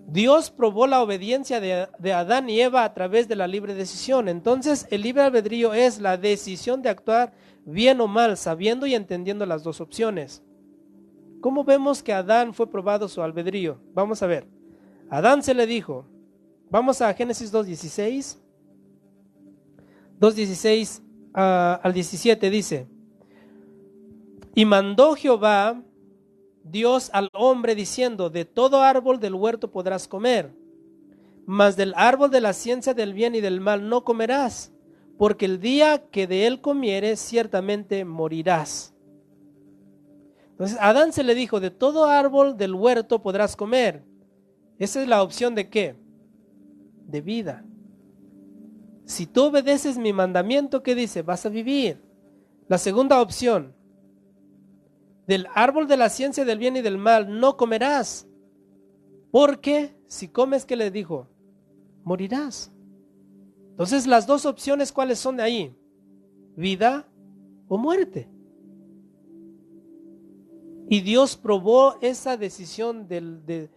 Dios probó la obediencia de Adán y Eva a través de la libre decisión. Entonces, el libre albedrío es la decisión de actuar bien o mal, sabiendo y entendiendo las dos opciones. ¿Cómo vemos que Adán fue probado su albedrío? Vamos a ver. Adán se le dijo, vamos a Génesis 2:16. 2:16 al 17 dice, y mandó Jehová Dios al hombre diciendo, de todo árbol del huerto podrás comer, mas del árbol de la ciencia del bien y del mal no comerás, porque el día que de él comieres ciertamente morirás. Entonces Adán se le dijo, de todo árbol del huerto podrás comer. Esa es la opción de ¿qué? De vida. Si tú obedeces mi mandamiento, ¿qué dice? Vas a vivir. La segunda opción, del árbol de la ciencia del bien y del mal no comerás, porque si comes, ¿qué le dijo? Morirás. Entonces las dos opciones, ¿cuáles son de ahí? Vida o muerte. Y Dios probó esa decisión del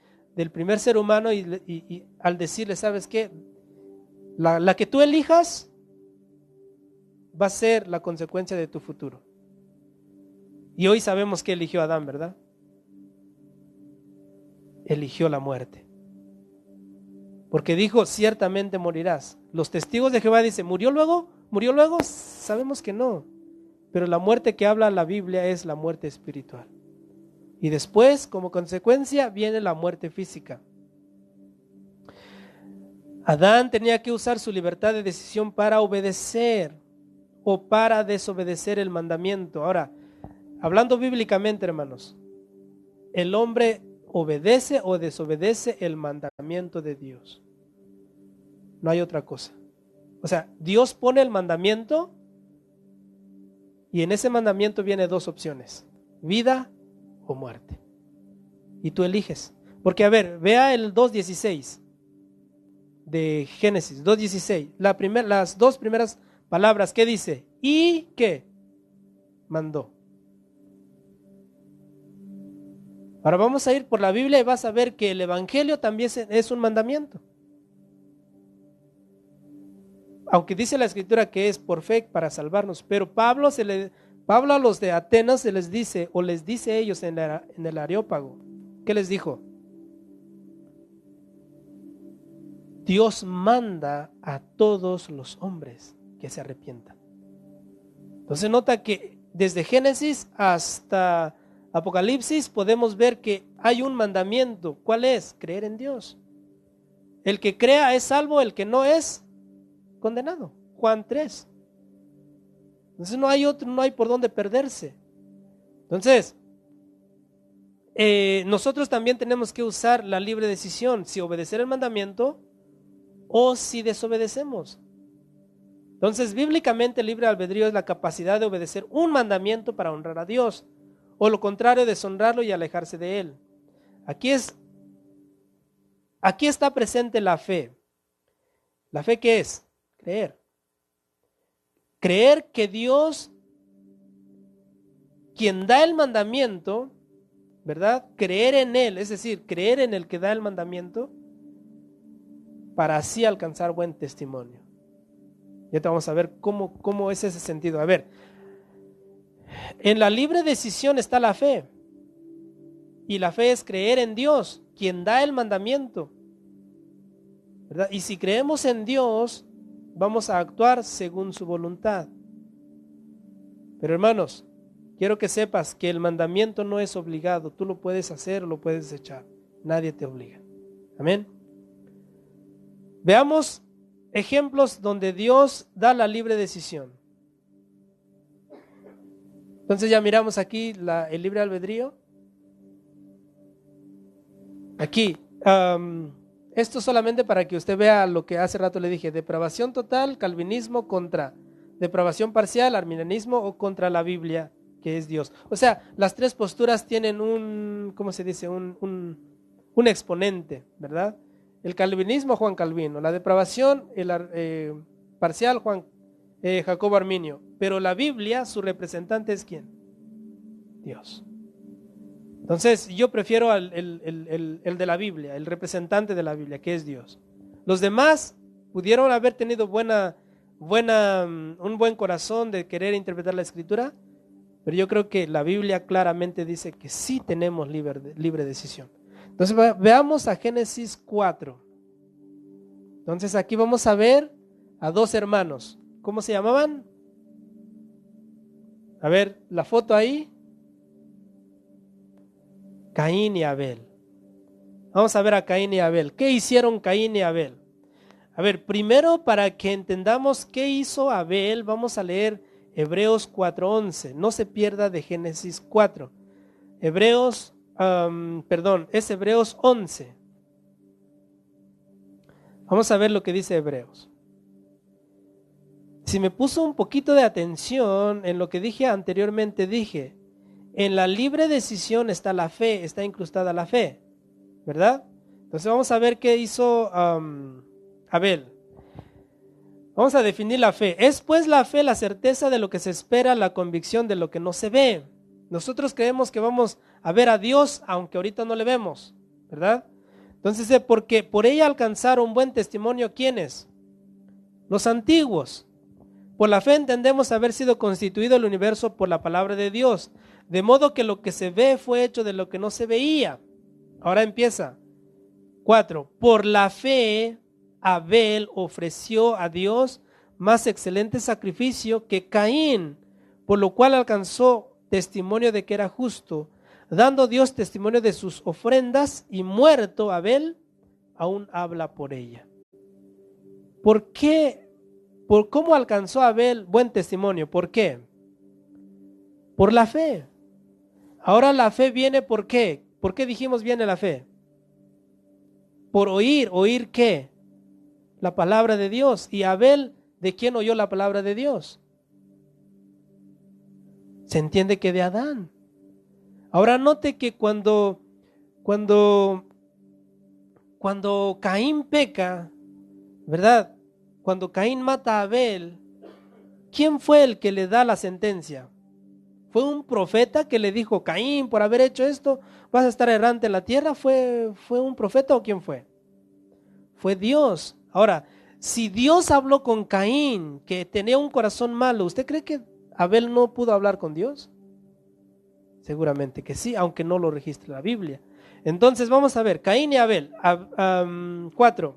primer ser humano y al decirle, ¿sabes qué? La que tú elijas va a ser la consecuencia de tu futuro. Y hoy sabemos que eligió Adán, ¿verdad? Eligió la muerte. Porque dijo, ciertamente morirás. Los testigos de Jehová dicen, ¿murió luego? ¿Murió luego? Sabemos que no. Pero la muerte que habla la Biblia es la muerte espiritual. Y después, como consecuencia, viene la muerte física. Adán tenía que usar su libertad de decisión para obedecer o para desobedecer el mandamiento. Ahora, hablando bíblicamente, hermanos, el hombre obedece o desobedece el mandamiento de Dios. No hay otra cosa. O sea, Dios pone el mandamiento y en ese mandamiento viene dos opciones, vida o muerte. Y tú eliges. Porque a ver, vea el 2:16 de Génesis, 2:16. Las dos primeras palabras, ¿qué dice? ¿Y qué? Mandó. Ahora vamos a ir por la Biblia y vas a ver que el Evangelio también es un mandamiento. Aunque dice la Escritura que es por fe para salvarnos, pero Pablo a los de Atenas se les dice, o les dice a ellos en el Areópago, ¿qué les dijo? Dios manda a todos los hombres que se arrepientan. Entonces nota que desde Génesis hasta Apocalipsis podemos ver que hay un mandamiento. ¿Cuál es? Creer en Dios. El que crea es salvo, el que no es condenado. Juan 3. Entonces no hay por dónde perderse. Entonces, nosotros también tenemos que usar la libre decisión, si obedecer el mandamiento o si desobedecemos. Entonces, bíblicamente el libre albedrío es la capacidad de obedecer un mandamiento para honrar a Dios, o lo contrario, deshonrarlo y alejarse de él. Aquí está presente la fe. ¿La fe qué es? Creer. Creer que Dios, quien da el mandamiento, ¿verdad? Creer en Él, es decir, creer en el que da el mandamiento, para así alcanzar buen testimonio. Ya te vamos a ver cómo es ese sentido. A ver, en la libre decisión está la fe. Y la fe es creer en Dios, quien da el mandamiento, ¿verdad? Y si creemos en Dios, vamos a actuar según su voluntad. Pero hermanos, quiero que sepas que el mandamiento no es obligado. Tú lo puedes hacer o lo puedes desechar. Nadie te obliga. Amén. Veamos ejemplos donde Dios da la libre decisión. Entonces ya miramos aquí el libre albedrío. Aquí, esto solamente para que usted vea lo que hace rato le dije: depravación total, calvinismo contra depravación parcial, arminianismo o contra la Biblia, que es Dios. O sea, las tres posturas tienen un exponente, ¿verdad? El calvinismo, Juan Calvino; la depravación, parcial, Jacobo Arminio. Pero la Biblia, su representante es ¿quién? Dios. Entonces yo prefiero el de la Biblia, el representante de la Biblia, que es Dios. Los demás pudieron haber tenido un buen corazón de querer interpretar la Escritura, pero yo creo que la Biblia claramente dice que sí tenemos libre decisión. Entonces veamos a Génesis 4. Entonces aquí vamos a ver a dos hermanos. ¿Cómo se llamaban? A ver, la foto ahí. Caín y Abel. Vamos a ver a Caín y Abel. ¿Qué hicieron Caín y Abel? A ver, primero, para que entendamos qué hizo Abel, vamos a leer Hebreos 4:11. No se pierda de Génesis 4. Es Hebreos 11. Vamos a ver lo que dice Hebreos. Si me puso un poquito de atención en lo que dije anteriormente, dije: en la libre decisión está la fe, está incrustada la fe, ¿verdad? Entonces vamos a ver qué hizo Abel. Vamos a definir la fe. Es pues la fe la certeza de lo que se espera, la convicción de lo que no se ve. Nosotros creemos que vamos a ver a Dios aunque ahorita no le vemos, ¿verdad? Entonces, porque por ella alcanzaron buen testimonio, ¿quiénes? Los antiguos. Por la fe entendemos haber sido constituido el universo por la palabra de Dios, de modo que lo que se ve fue hecho de lo que no se veía. Ahora empieza. 4. Por la fe, Abel ofreció a Dios más excelente sacrificio que Caín, por lo cual alcanzó testimonio de que era justo, dando Dios testimonio de sus ofrendas, y muerto Abel, aún habla por ella. ¿Por qué? ¿Por cómo alcanzó Abel buen testimonio? ¿Por qué? Por la fe. Ahora la fe viene ¿por qué? ¿Por qué dijimos viene la fe? Por oír. ¿Oír qué? La palabra de Dios. ¿Y Abel de quién oyó la palabra de Dios? Se entiende que de Adán. Ahora note que cuando Caín peca, ¿verdad? Cuando Caín mata a Abel, ¿quién fue el que le da la sentencia? ¿Fue un profeta que le dijo: Caín, por haber hecho esto, vas a estar errante en la tierra? ¿Fue un profeta o quién fue? Fue Dios. Ahora, si Dios habló con Caín, que tenía un corazón malo, ¿usted cree que Abel no pudo hablar con Dios? Seguramente que sí, aunque no lo registre la Biblia. Entonces vamos a ver, Caín y Abel. 4.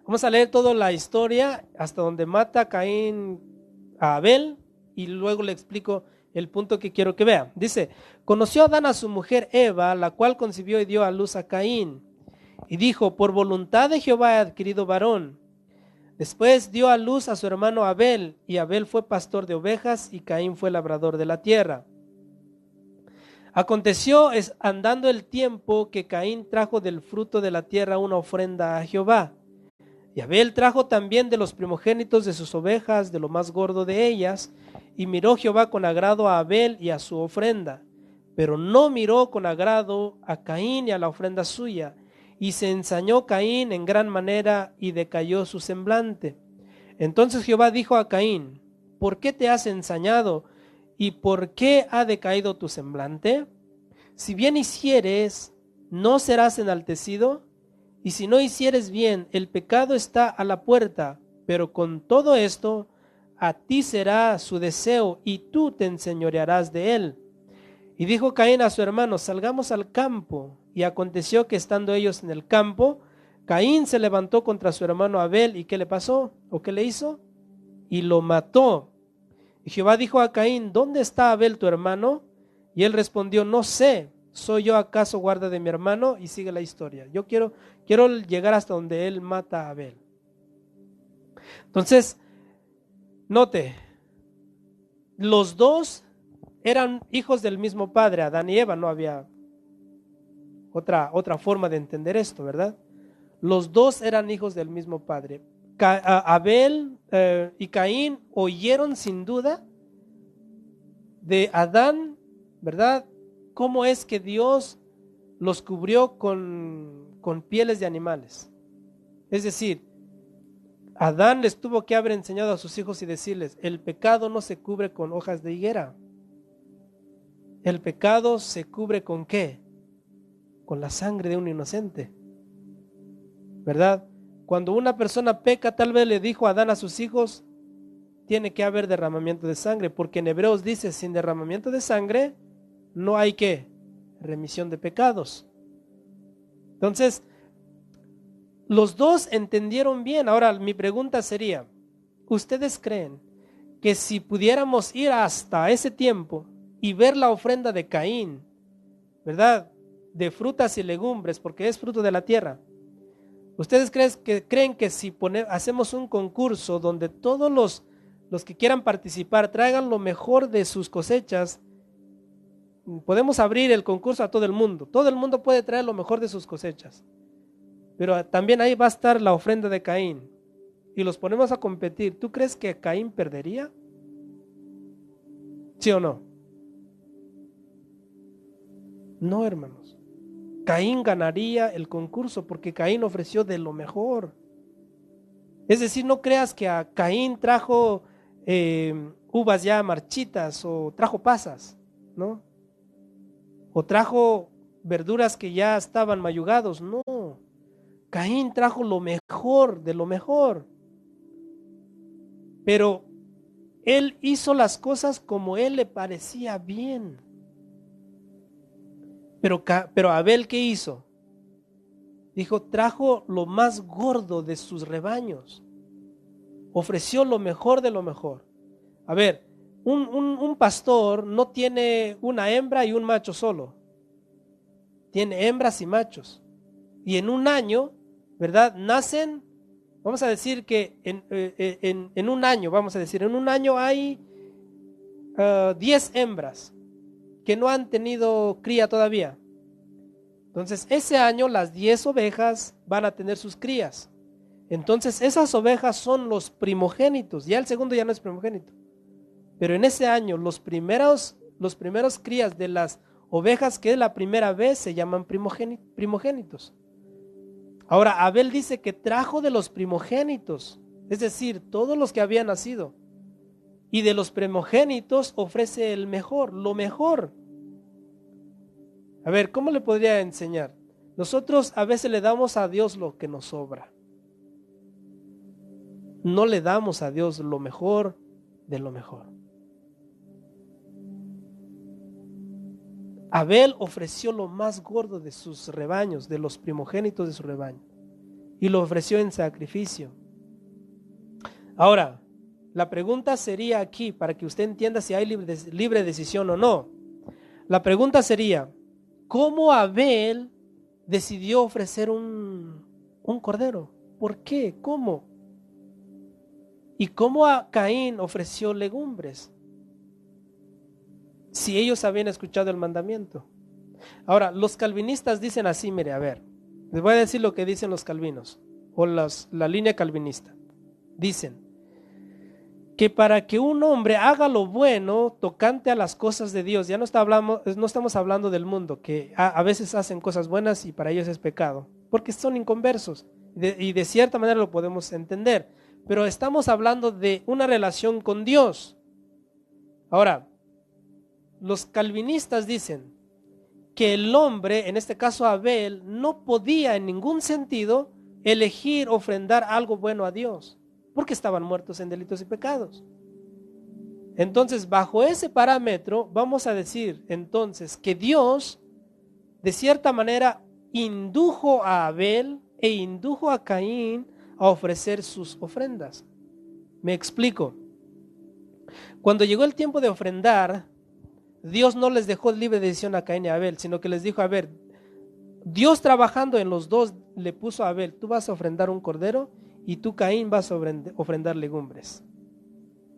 Vamos a leer toda la historia hasta donde mata Caín a Abel. Y luego le explico el punto que quiero que vea. Dice: conoció Adán a su mujer Eva, la cual concibió y dio a luz a Caín. Y dijo: por voluntad de Jehová he adquirido varón. Después dio a luz a su hermano Abel, y Abel fue pastor de ovejas, y Caín fue labrador de la tierra. Aconteció, andando el tiempo, que Caín trajo del fruto de la tierra una ofrenda a Jehová. Y Abel trajo también de los primogénitos de sus ovejas, de lo más gordo de ellas, y miró Jehová con agrado a Abel y a su ofrenda, pero no miró con agrado a Caín y a la ofrenda suya, y se ensañó Caín en gran manera y decayó su semblante. Entonces Jehová dijo a Caín: ¿por qué te has ensañado y por qué ha decaído tu semblante? Si bien hicieres, ¿no serás enaltecido? y si no hicieres bien, el pecado está a la puerta, pero con todo esto, a ti será su deseo y tú te enseñorearás de él. Y dijo Caín a su hermano, salgamos al campo. Y aconteció que estando ellos en el campo, Caín se levantó contra su hermano Abel. ¿Y qué le pasó? ¿O qué le hizo? Y lo mató. Y Jehová dijo a Caín, ¿dónde está Abel tu hermano? Y él respondió, no sé, ¿soy yo acaso guarda de mi hermano? Y sigue la historia. Yo quiero llegar hasta donde él mata a Abel. Entonces, note, los dos eran hijos del mismo padre, Adán y Eva. No había otra forma de entender esto, ¿verdad? Los dos eran hijos del mismo padre. Abel y Caín oyeron sin duda de Adán, ¿verdad? Cómo es que Dios los cubrió con pieles de animales. Es decir, Adán les tuvo que haber enseñado a sus hijos y decirles, el pecado no se cubre con hojas de higuera. El pecado se cubre ¿con qué? Con la sangre de un inocente, ¿verdad? Cuando una persona peca, tal vez le dijo a Adán a sus hijos, tiene que haber derramamiento de sangre, porque en Hebreos dice, sin derramamiento de sangre, no hay ¿qué? Remisión de pecados. Entonces, los dos entendieron bien. Ahora, mi pregunta sería, ¿ustedes creen que si pudiéramos ir hasta ese tiempo y ver la ofrenda de Caín, ¿verdad? De frutas y legumbres, porque es fruto de la tierra. ¿Ustedes creen que si hacemos un concurso donde todos los que quieran participar traigan lo mejor de sus cosechas, podemos abrir el concurso a todo el mundo? Todo el mundo puede traer lo mejor de sus cosechas. Pero también ahí va a estar la ofrenda de Caín. Y los ponemos a competir. ¿Tú crees que Caín perdería? ¿Sí o no? No, hermanos. Caín ganaría el concurso porque Caín ofreció de lo mejor. Es decir, no creas que a Caín trajo uvas ya marchitas o trajo pasas, ¿no? O trajo verduras que ya estaban mayugados. No. Caín trajo lo mejor de lo mejor. Pero él hizo las cosas como él le parecía bien. Pero Abel, ¿qué hizo? Dijo, trajo lo más gordo de sus rebaños. Ofreció lo mejor de lo mejor. A ver, un pastor no tiene una hembra y un macho solo. Tiene hembras y machos. Y en un año, ¿verdad? Nacen, vamos a decir que en un año, en un año hay 10 hembras que no han tenido cría todavía. Entonces, ese año las 10 ovejas van a tener sus crías. Entonces, esas ovejas son los primogénitos. Ya el segundo ya no es primogénito. Pero en ese año, los primeros crías de las ovejas que es la primera vez se llaman primogénitos. Ahora, Abel dice que trajo de los primogénitos, es decir, todos los que habían nacido. Y de los primogénitos ofrece el mejor, lo mejor. A ver, ¿cómo le podría enseñar? Nosotros a veces le damos a Dios lo que nos sobra. No le damos a Dios lo mejor de lo mejor. Abel ofreció lo más gordo de sus rebaños, de los primogénitos de su rebaño, y lo ofreció en sacrificio. Ahora, la pregunta sería aquí, para que usted entienda si hay libre decisión o no. La pregunta sería, ¿cómo Abel decidió ofrecer un cordero? ¿Por qué? ¿Cómo? ¿Y cómo a Caín ofreció legumbres? Si ellos habían escuchado el mandamiento. Ahora, los calvinistas dicen así, mire, a ver, les voy a decir lo que dicen los calvinos, o la línea calvinista. Dicen que para que un hombre haga lo bueno tocante a las cosas de Dios, ya no estamos hablando del mundo, que a veces hacen cosas buenas y para ellos es pecado, porque son inconversos, y de cierta manera lo podemos entender, pero estamos hablando de una relación con Dios. Ahora, los calvinistas dicen que el hombre, en este caso Abel, no podía en ningún sentido elegir ofrendar algo bueno a Dios, porque estaban muertos en delitos y pecados. Entonces, bajo ese parámetro, vamos a decir entonces que Dios, de cierta manera, indujo a Abel e indujo a Caín a ofrecer sus ofrendas. Me explico. Cuando llegó el tiempo de ofrendar, Dios no les dejó libre decisión a Caín y a Abel, sino que les dijo: a ver, Dios trabajando en los dos le puso a Abel: tú vas a ofrendar un cordero y tú, Caín, vas a ofrendar legumbres.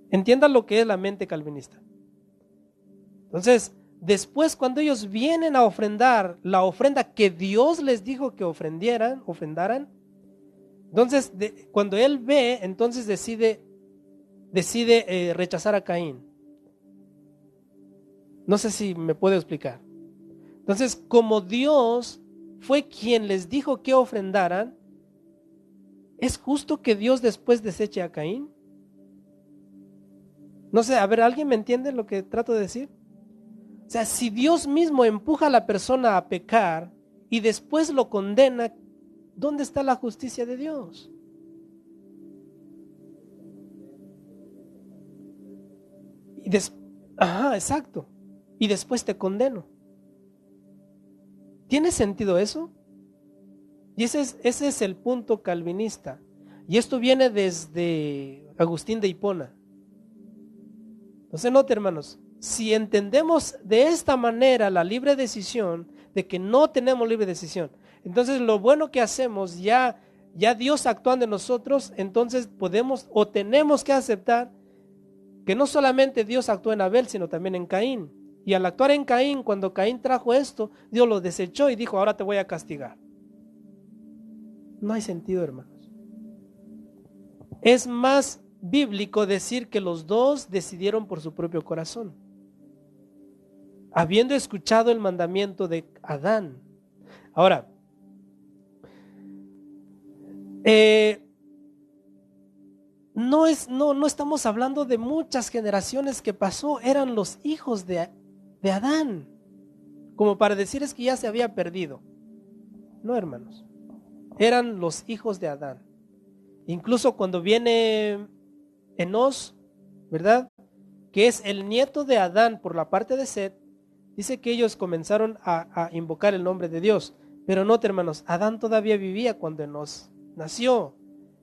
Entiendan lo que es la mente calvinista. Entonces, después, cuando ellos vienen a ofrendar la ofrenda que Dios les dijo que ofrendaran, entonces cuando él ve, entonces decide rechazar a Caín. No sé si me puedo explicar. Entonces, como Dios fue quien les dijo que ofrendaran, ¿es justo que Dios después deseche a Caín? No sé, a ver, ¿alguien me entiende lo que trato de decir? O sea, si Dios mismo empuja a la persona a pecar y después lo condena, ¿dónde está la justicia de Dios? Ajá, exacto. Y después te condeno. ¿Tiene sentido eso? Y ese es el punto calvinista. Y esto viene desde Agustín de Hipona. Entonces, note, hermanos, si entendemos de esta manera la libre decisión, de que no tenemos libre decisión, entonces lo bueno que hacemos, ya Dios actuando en nosotros, entonces podemos o tenemos que aceptar que no solamente Dios actuó en Abel, sino también en Caín. Y al actuar en Caín, cuando Caín trajo esto, Dios lo desechó y dijo: ahora te voy a castigar. No hay sentido, hermanos. Es más bíblico decir que los dos decidieron por su propio corazón, habiendo escuchado el mandamiento de Adán. Ahora, no estamos hablando de muchas generaciones que pasó, eran los hijos de Adán, como para decir es que ya se había perdido. No, hermanos, eran los hijos de Adán. Incluso cuando viene Enós, ¿verdad?, que es el nieto de Adán por la parte de Set, dice que ellos comenzaron a invocar el nombre de Dios. Pero no, hermanos, Adán todavía vivía cuando Enós nació.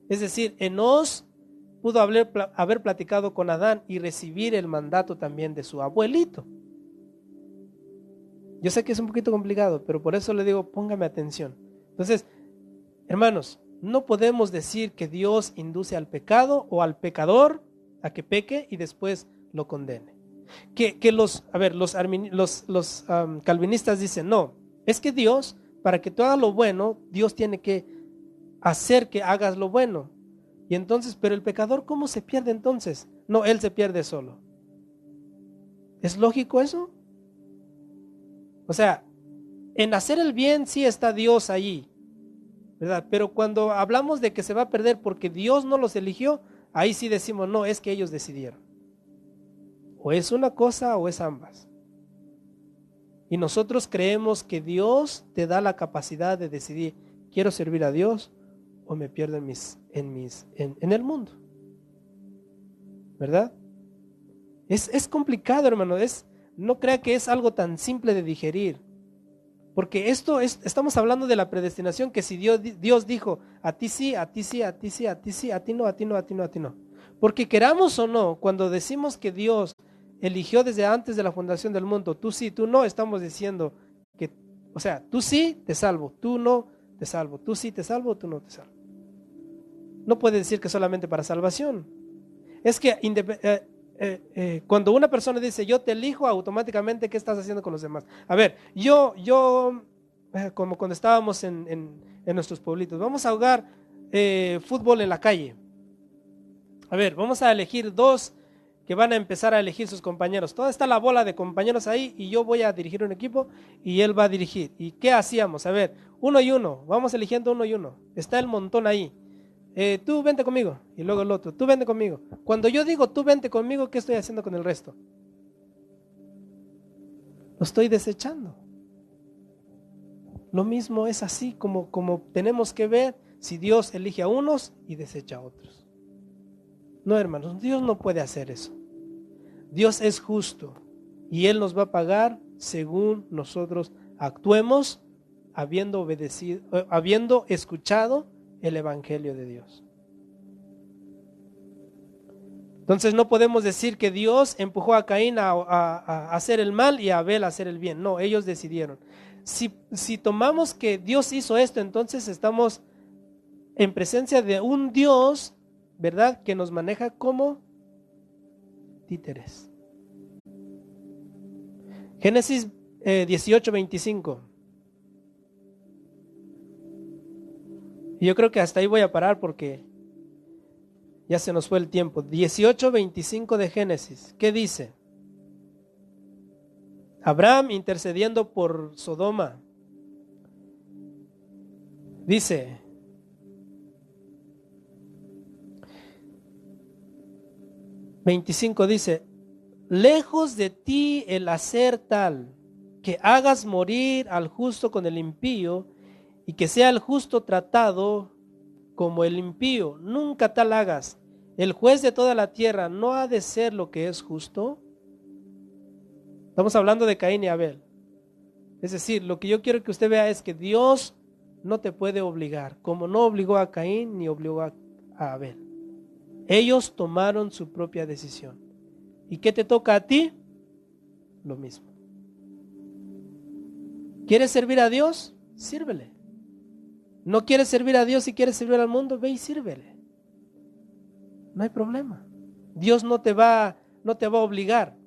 Es decir, Enós pudo haber platicado con Adán y recibir el mandato también de su abuelito. Yo sé que es un poquito complicado, pero por eso le digo, póngame atención. Entonces, hermanos, no podemos decir que Dios induce al pecado o al pecador a que peque y después lo condene. Los calvinistas dicen: no, es que Dios, para que tú hagas lo bueno, Dios tiene que hacer que hagas lo bueno. Y entonces, pero el pecador, ¿cómo se pierde entonces? No, él se pierde solo. ¿Es lógico eso? O sea, en hacer el bien sí está Dios allí, ¿verdad? Pero cuando hablamos de que se va a perder porque Dios no los eligió, ahí sí decimos: no, es que ellos decidieron. O es una cosa o es ambas. Y nosotros creemos que Dios te da la capacidad de decidir: ¿quiero servir a Dios o me pierdo en el mundo? ¿Verdad? Es complicado, hermano. No crea que es algo tan simple de digerir. Porque estamos hablando de la predestinación, que si Dios dijo: a ti sí, a ti sí, a ti sí, a ti sí, a ti no, a ti no, a ti no, a ti no. Porque queramos o no, cuando decimos que Dios eligió desde antes de la fundación del mundo, tú sí, tú no, estamos diciendo que, o sea, tú sí, te salvo, tú no, te salvo, tú sí, te salvo, tú no, te salvo. No puede decir que solamente para salvación. Es que cuando una persona dice: yo te elijo, automáticamente, ¿qué estás haciendo con los demás? A ver, como cuando estábamos en nuestros pueblitos, vamos a jugar fútbol en la calle. A ver, vamos a elegir dos que van a empezar a elegir sus compañeros. Toda está la bola de compañeros ahí y yo voy a dirigir un equipo y él va a dirigir. ¿Y qué hacíamos? A ver, 1 y 1, vamos eligiendo 1 y 1. Está el montón ahí. Tú vente conmigo. Y luego el otro, tú vente conmigo. Cuando yo digo tú vente conmigo, ¿qué estoy haciendo con el resto? Lo estoy desechando. lo mismo es así como tenemos que ver si Dios elige a unos y desecha a otros. No, hermanos, Dios no puede hacer eso. Dios es justo y Él nos va a pagar según nosotros actuemos, habiendo obedecido, habiendo escuchado el evangelio de Dios. Entonces no podemos decir que Dios empujó a Caín a hacer el mal y a Abel a hacer el bien. No, ellos decidieron. Si tomamos que Dios hizo esto, entonces estamos en presencia de un Dios, ¿verdad?, que nos maneja como títeres. Génesis 18:25. Y yo creo que hasta ahí voy a parar porque ya se nos fue el tiempo. 18:25 de Génesis. ¿Qué dice? Abraham intercediendo por Sodoma. Dice: dice: lejos de ti el hacer tal, que hagas morir al justo con el impío, y que sea el justo tratado como el impío. Nunca tal hagas. El juez de toda la tierra no ha de ser lo que es justo. Estamos hablando de Caín y Abel. Es decir, lo que yo quiero que usted vea es que Dios no te puede obligar, como no obligó a Caín ni obligó a Abel. Ellos tomaron su propia decisión. ¿Y qué te toca a ti? Lo mismo. ¿Quieres servir a Dios? Sírvele. ¿No quieres servir a Dios y quieres servir al mundo? Ve y sírvele. No hay problema. Dios no te va a obligar.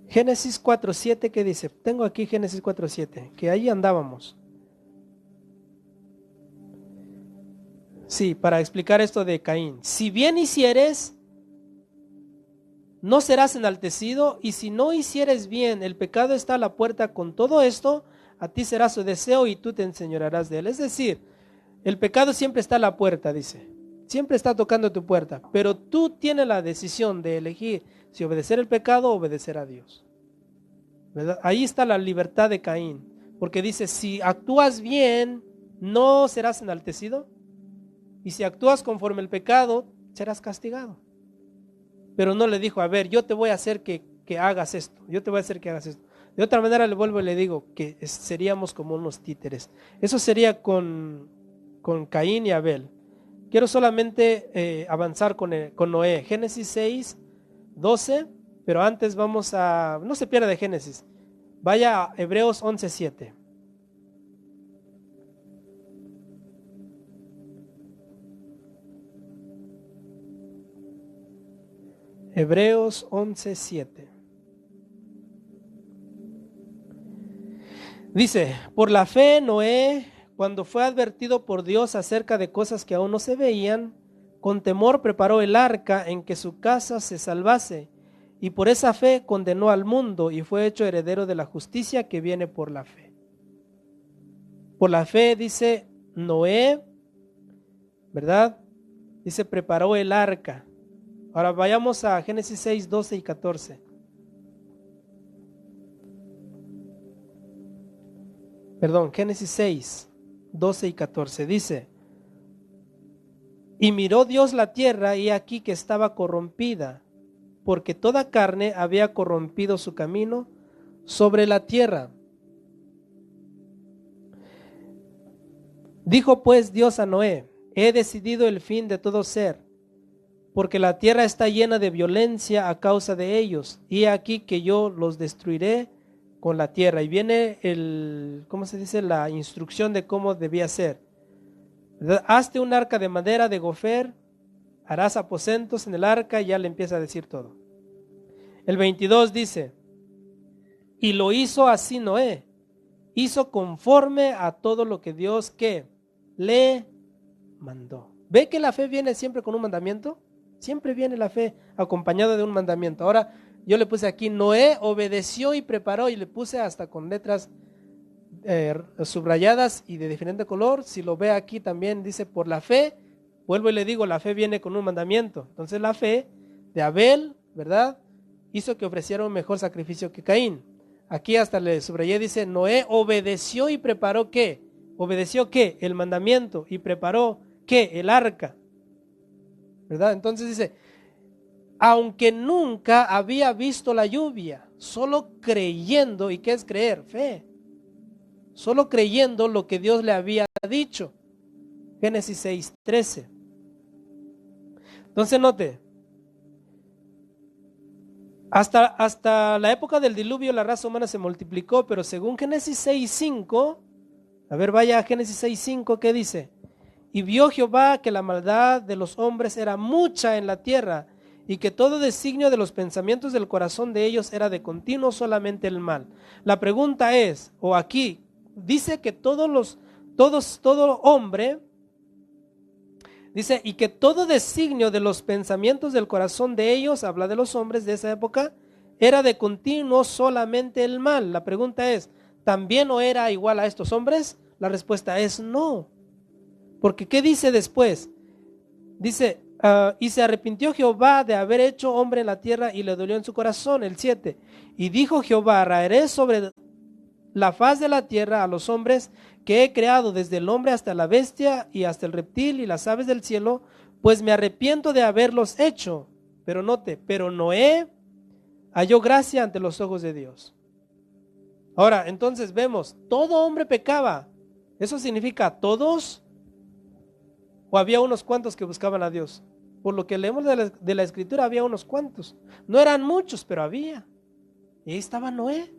Génesis 4:7, ¿qué dice? Tengo aquí Génesis 4:7, que ahí andábamos. Sí, para explicar esto de Caín. Si bien hicieres, no serás enaltecido, y si no hicieres bien, el pecado está a la puerta. Con todo esto, a ti será su deseo y tú te enseñorearás de él. Es decir, el pecado siempre está a la puerta, dice. Siempre está tocando tu puerta, pero tú tienes la decisión de elegir si obedecer el pecado o obedecer a Dios. ¿Verdad? Ahí está la libertad de Caín, porque dice: si actúas bien, no serás enaltecido, y si actúas conforme el pecado, serás castigado. Pero no le dijo: a ver, yo te voy a hacer que hagas esto, yo te voy a hacer que hagas esto. De otra manera le vuelvo y le digo que seríamos como unos títeres. Eso sería con Caín y Abel. Quiero solamente avanzar con Noé. Génesis 6:12, pero antes vamos a, no se pierda de Génesis, vaya a Hebreos 11:7. Hebreos 11:7. Dice: por la fe Noé, cuando fue advertido por Dios acerca de cosas que aún no se veían, con temor preparó el arca en que su casa se salvase, y por esa fe condenó al mundo y fue hecho heredero de la justicia que viene por la fe. Por la fe, dice Noé, ¿verdad? Dice: preparó el arca. Ahora vayamos a Génesis 6:12 y 14. Perdón, Génesis 6:12 y 14. Dice: y miró Dios la tierra, y aquí que estaba corrompida, porque toda carne había corrompido su camino sobre la tierra. Dijo pues Dios a Noé: he decidido el fin de todo ser, porque la tierra está llena de violencia a causa de ellos, y aquí que yo los destruiré con la tierra. Y viene ¿cómo se dice? La instrucción de cómo debía ser. ¿Verdad? Hazte un arca de madera de gofer, harás aposentos en el arca, y ya le empieza a decir todo. El 22 dice: y lo hizo así Noé, hizo conforme a todo lo que Dios que le mandó. ¿Ve que la fe viene siempre con un mandamiento? Siempre viene la fe acompañada de un mandamiento. Ahora yo le puse aquí: Noé obedeció y preparó, y le puse hasta con letras subrayadas y de diferente color. Si lo ve aquí también dice: por la fe. Vuelvo y le digo, la fe viene con un mandamiento. Entonces la fe de Abel, ¿verdad? hizo que ofreciera un mejor sacrificio que Caín. Aquí hasta le subrayé, dice, Noé obedeció y preparó ¿qué? ¿Obedeció qué? El mandamiento. ¿Y preparó qué? El arca. ¿Verdad? Entonces dice, aunque nunca había visto la lluvia, solo creyendo, ¿y qué es creer? Fe. Solo creyendo lo que Dios le había dicho. Génesis 6:13. Entonces note, hasta la época del diluvio la raza humana se multiplicó, pero según Génesis 6:5, a ver, vaya a Génesis 6:5, ¿qué dice? Y vio Jehová que la maldad de los hombres era mucha en la tierra, y que todo designio de los pensamientos del corazón de ellos era de continuo solamente el mal. La pregunta es, o aquí, dice que todo hombre, dice, y que todo designio de los pensamientos del corazón de ellos, habla de los hombres de esa época, era de continuo solamente el mal. La pregunta es, ¿también no era igual a estos hombres? La respuesta es no. Porque ¿qué dice después? Dice, y se arrepintió Jehová de haber hecho hombre en la tierra y le dolió en su corazón. El 7. Y dijo Jehová, raeré sobre la faz de la tierra a los hombres que he creado, desde el hombre hasta la bestia y hasta el reptil y las aves del cielo, pues me arrepiento de haberlos hecho. Pero note, pero Noé halló gracia ante los ojos de Dios. Ahora, entonces vemos, todo hombre pecaba. ¿Eso significa todos? ¿O había unos cuantos que buscaban a Dios? Por lo que leemos de la escritura, había unos cuantos. No eran muchos, pero había. Y ahí estaba Noé.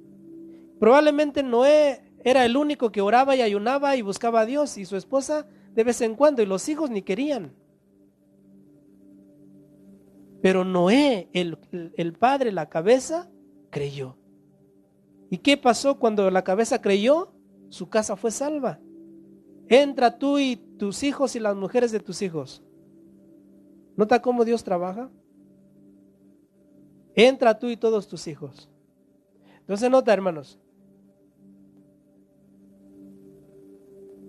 Probablemente Noé era el único que oraba y ayunaba y buscaba a Dios, y su esposa de vez en cuando, y los hijos ni querían. Pero Noé, el padre, la cabeza, creyó. ¿Y qué pasó cuando la cabeza creyó? Su casa fue salva. Entra tú y tus hijos y las mujeres de tus hijos. ¿Nota cómo Dios trabaja? Entra tú y todos tus hijos. Entonces nota, hermanos,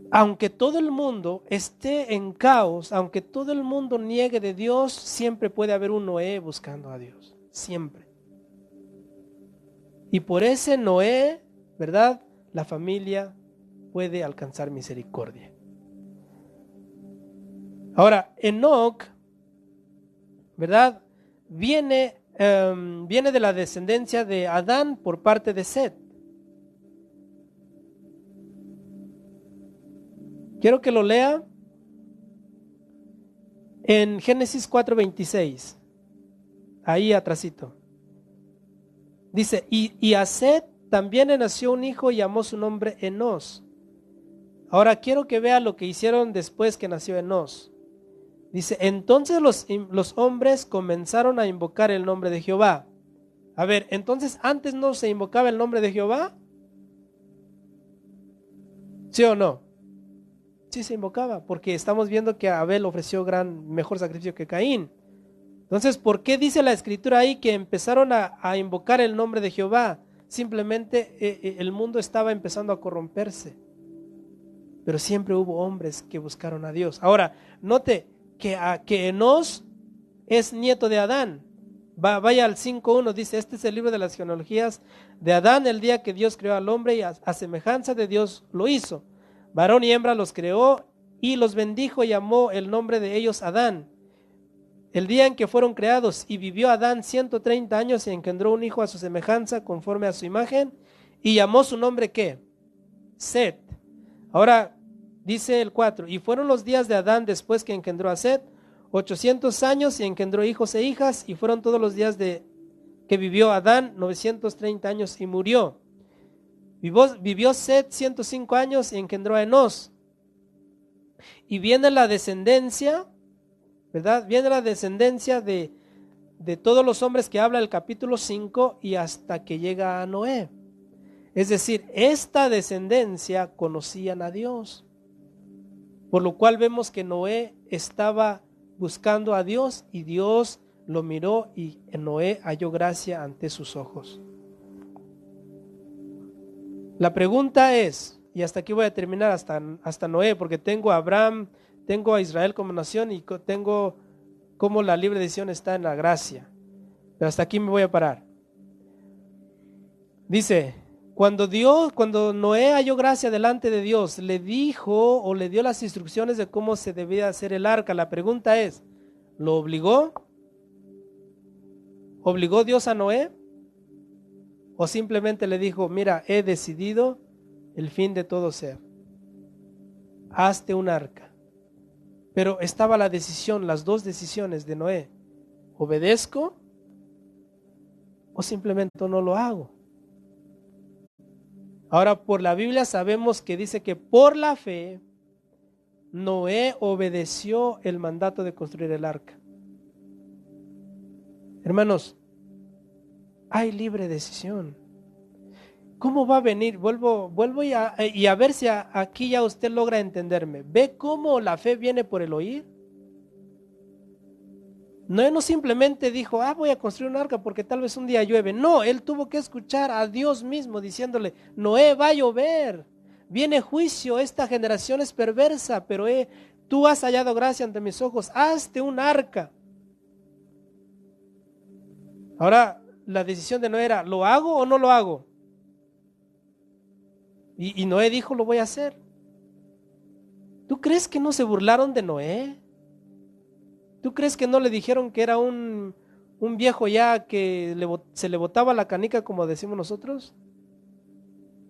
aunque todo el mundo esté en caos, aunque todo el mundo niegue de Dios, siempre puede haber un Noé buscando a Dios. Siempre. Y por ese Noé, ¿verdad? La familia puede alcanzar misericordia. Ahora, Enoc, ¿verdad? Viene de la descendencia de Adán por parte de Set. Quiero que lo lea en Génesis 4:26, ahí atrasito. Dice, y a Set también le nació un hijo y llamó su nombre Enos. Ahora quiero que vea lo que hicieron después que nació Enos. Dice, entonces los hombres comenzaron a invocar el nombre de Jehová. A ver, entonces antes no se invocaba el nombre de Jehová. ¿Sí o no? Sí se invocaba, porque estamos viendo que Abel ofreció mejor sacrificio que Caín. Entonces, ¿por qué dice la escritura ahí que empezaron a invocar el nombre de Jehová? Simplemente el mundo estaba empezando a corromperse. Pero siempre hubo hombres que buscaron a Dios. Ahora, note que Enos es nieto de Adán. Vaya al 5:1, dice, este es el libro de las genealogías de Adán, el día que Dios creó al hombre y a semejanza de Dios lo hizo. Varón y hembra los creó y los bendijo y llamó el nombre de ellos Adán. El día en que fueron creados, y vivió Adán 130 años y engendró un hijo a su semejanza conforme a su imagen y llamó su nombre ¿qué? Set. Ahora dice el 4, y fueron los días de Adán después que engendró a Set 800 años y engendró hijos e hijas, y fueron todos los días que vivió Adán 930 años y murió. Vivió Set 105 años y engendró a Enos. Y viene la descendencia, ¿verdad? Viene la descendencia de todos los hombres que habla el capítulo 5 y hasta que llega a Noé. Es decir, esta descendencia conocían a Dios. Por lo cual vemos que Noé estaba buscando a Dios y Dios lo miró y Noé halló gracia ante sus ojos. La pregunta es, y hasta aquí voy a terminar hasta Noé, porque tengo a Abraham, tengo a Israel como nación y tengo cómo la libre decisión está en la gracia. Pero hasta aquí me voy a parar. Dice, cuando Noé halló gracia delante de Dios, le dijo o le dio las instrucciones de cómo se debía hacer el arca. La pregunta es, ¿lo obligó? ¿Obligó Dios a Noé? ¿O simplemente le dijo, mira, he decidido el fin de todo ser? Hazte un arca. Pero estaba la decisión, las dos decisiones de Noé. ¿Obedezco o simplemente no lo hago? Ahora, por la Biblia sabemos que dice que por la fe Noé obedeció el mandato de construir el arca. Hermanos, hay libre decisión. ¿Cómo va a venir? Vuelvo y a ver si aquí ya usted logra entenderme. ¿Ve cómo la fe viene por el oír? Noé no simplemente dijo, voy a construir un arca porque tal vez un día llueve. No, él tuvo que escuchar a Dios mismo diciéndole, Noé, va a llover, viene juicio, esta generación es perversa, pero tú has hallado gracia ante mis ojos, hazte un arca. Ahora, la decisión de Noé era, ¿lo hago o no lo hago? Y Noé dijo, lo voy a hacer. ¿Tú crees que no se burlaron de Noé? ¿Tú crees que no le dijeron que era un viejo ya que se le botaba la canica, como decimos nosotros?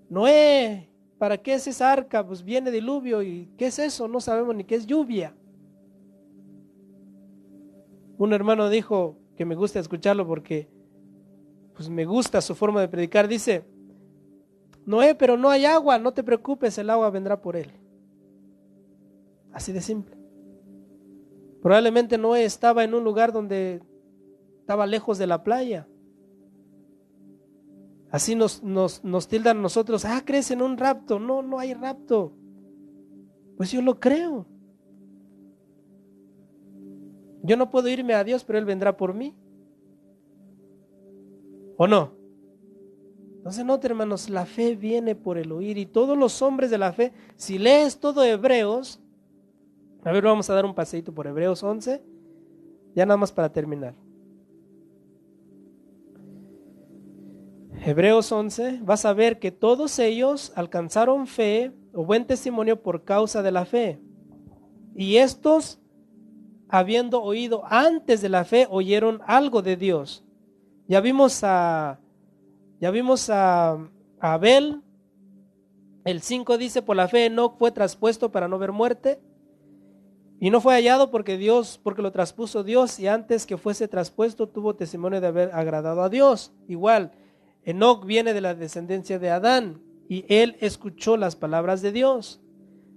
Noé, ¿para qué es esa arca? Pues viene diluvio. ¿Y qué es eso? No sabemos ni qué es lluvia. Un hermano dijo, que me gusta escucharlo porque pues me gusta su forma de predicar, dice, Noé, pero no hay agua, no te preocupes, el agua vendrá por él. Así de simple. Probablemente Noé estaba en un lugar donde estaba lejos de la playa. Así nos tildan nosotros, ¿crees en un rapto? No, no hay rapto. Pues yo lo creo. Yo no puedo irme a Dios, pero Él vendrá por mí. ¿O no? Entonces, note, hermanos, la fe viene por el oír, y todos los hombres de la fe, si lees todo Hebreos, a ver, vamos a dar un paseíto por Hebreos 11, ya nada más para terminar. Hebreos 11, vas a ver que todos ellos alcanzaron fe o buen testimonio por causa de la fe. Y estos, habiendo oído antes de la fe, oyeron algo de Dios. Ya vimos a Abel. El 5 dice, por la fe Enoc fue traspuesto para no ver muerte, y no fue hallado porque lo traspuso Dios, y antes que fuese traspuesto tuvo testimonio de haber agradado a Dios. Igual, Enoc viene de la descendencia de Adán, y él escuchó las palabras de Dios.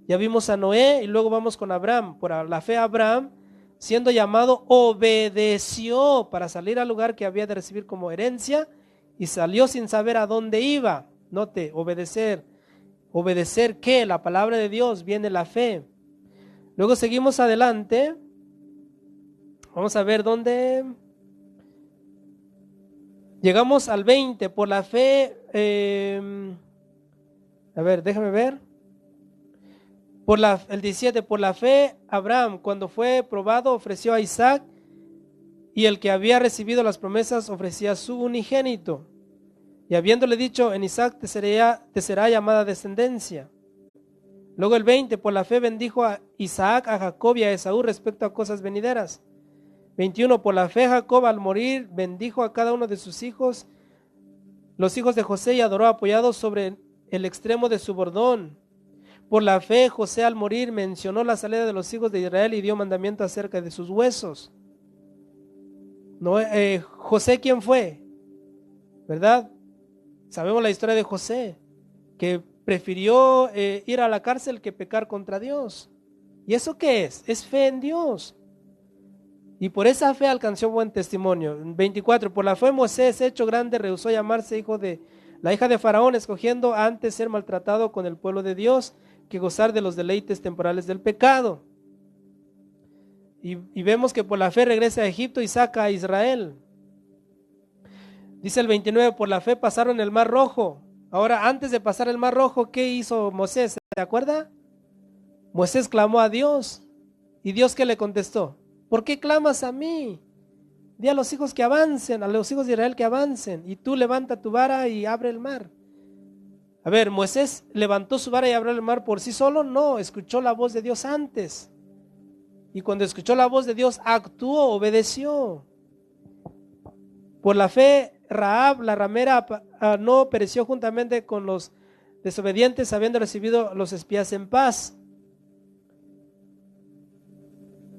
Ya vimos a Noé, y luego vamos con Abraham. Por la fe Abraham, siendo llamado, obedeció para salir al lugar que había de recibir como herencia, y salió sin saber a dónde iba. Note, obedecer. ¿Obedecer qué? La palabra de Dios, viene la fe. Luego seguimos adelante. Vamos a ver dónde. Llegamos al 20. Por la fe. A ver, déjame ver. El 17. Por la fe, Abraham, cuando fue probado, ofreció a Isaac. Y el que había recibido las promesas ofrecía su unigénito. Y habiéndole dicho, en Isaac te será llamada descendencia. Luego el 20, por la fe bendijo a Isaac, a Jacob y a Esaú respecto a cosas venideras. 21, por la fe Jacob al morir bendijo a cada uno de sus hijos, los hijos de José, y adoró apoyado sobre el extremo de su bordón. Por la fe José al morir mencionó la salida de los hijos de Israel y dio mandamiento acerca de sus huesos. José, ¿quién fue? ¿Verdad? Sabemos la historia de José, que prefirió ir a la cárcel que pecar contra Dios. ¿Y eso qué es? Es fe en Dios. Y por esa fe alcanzó buen testimonio. 24, por la fe Moisés, hecho grande, rehusó llamarse hijo de la hija de Faraón, escogiendo antes ser maltratado con el pueblo de Dios que gozar de los deleites temporales del pecado. Y vemos que por la fe regresa a Egipto y saca a Israel. Dice el 29, por la fe pasaron el mar rojo. Ahora, antes de pasar el mar rojo, ¿qué hizo Moisés? ¿Se acuerda? Moisés clamó a Dios. ¿Y Dios qué le contestó? ¿Por qué clamas a mí? Di a los hijos que avancen, a los hijos de Israel que avancen, y tú levanta tu vara y abre el mar. A ver, ¿Moisés levantó su vara y abrió el mar por sí solo? No, escuchó la voz de Dios antes. Y cuando escuchó la voz de Dios, actuó, obedeció. Por la fe, Rahab, la ramera, no pereció juntamente con los desobedientes, habiendo recibido los espías en paz.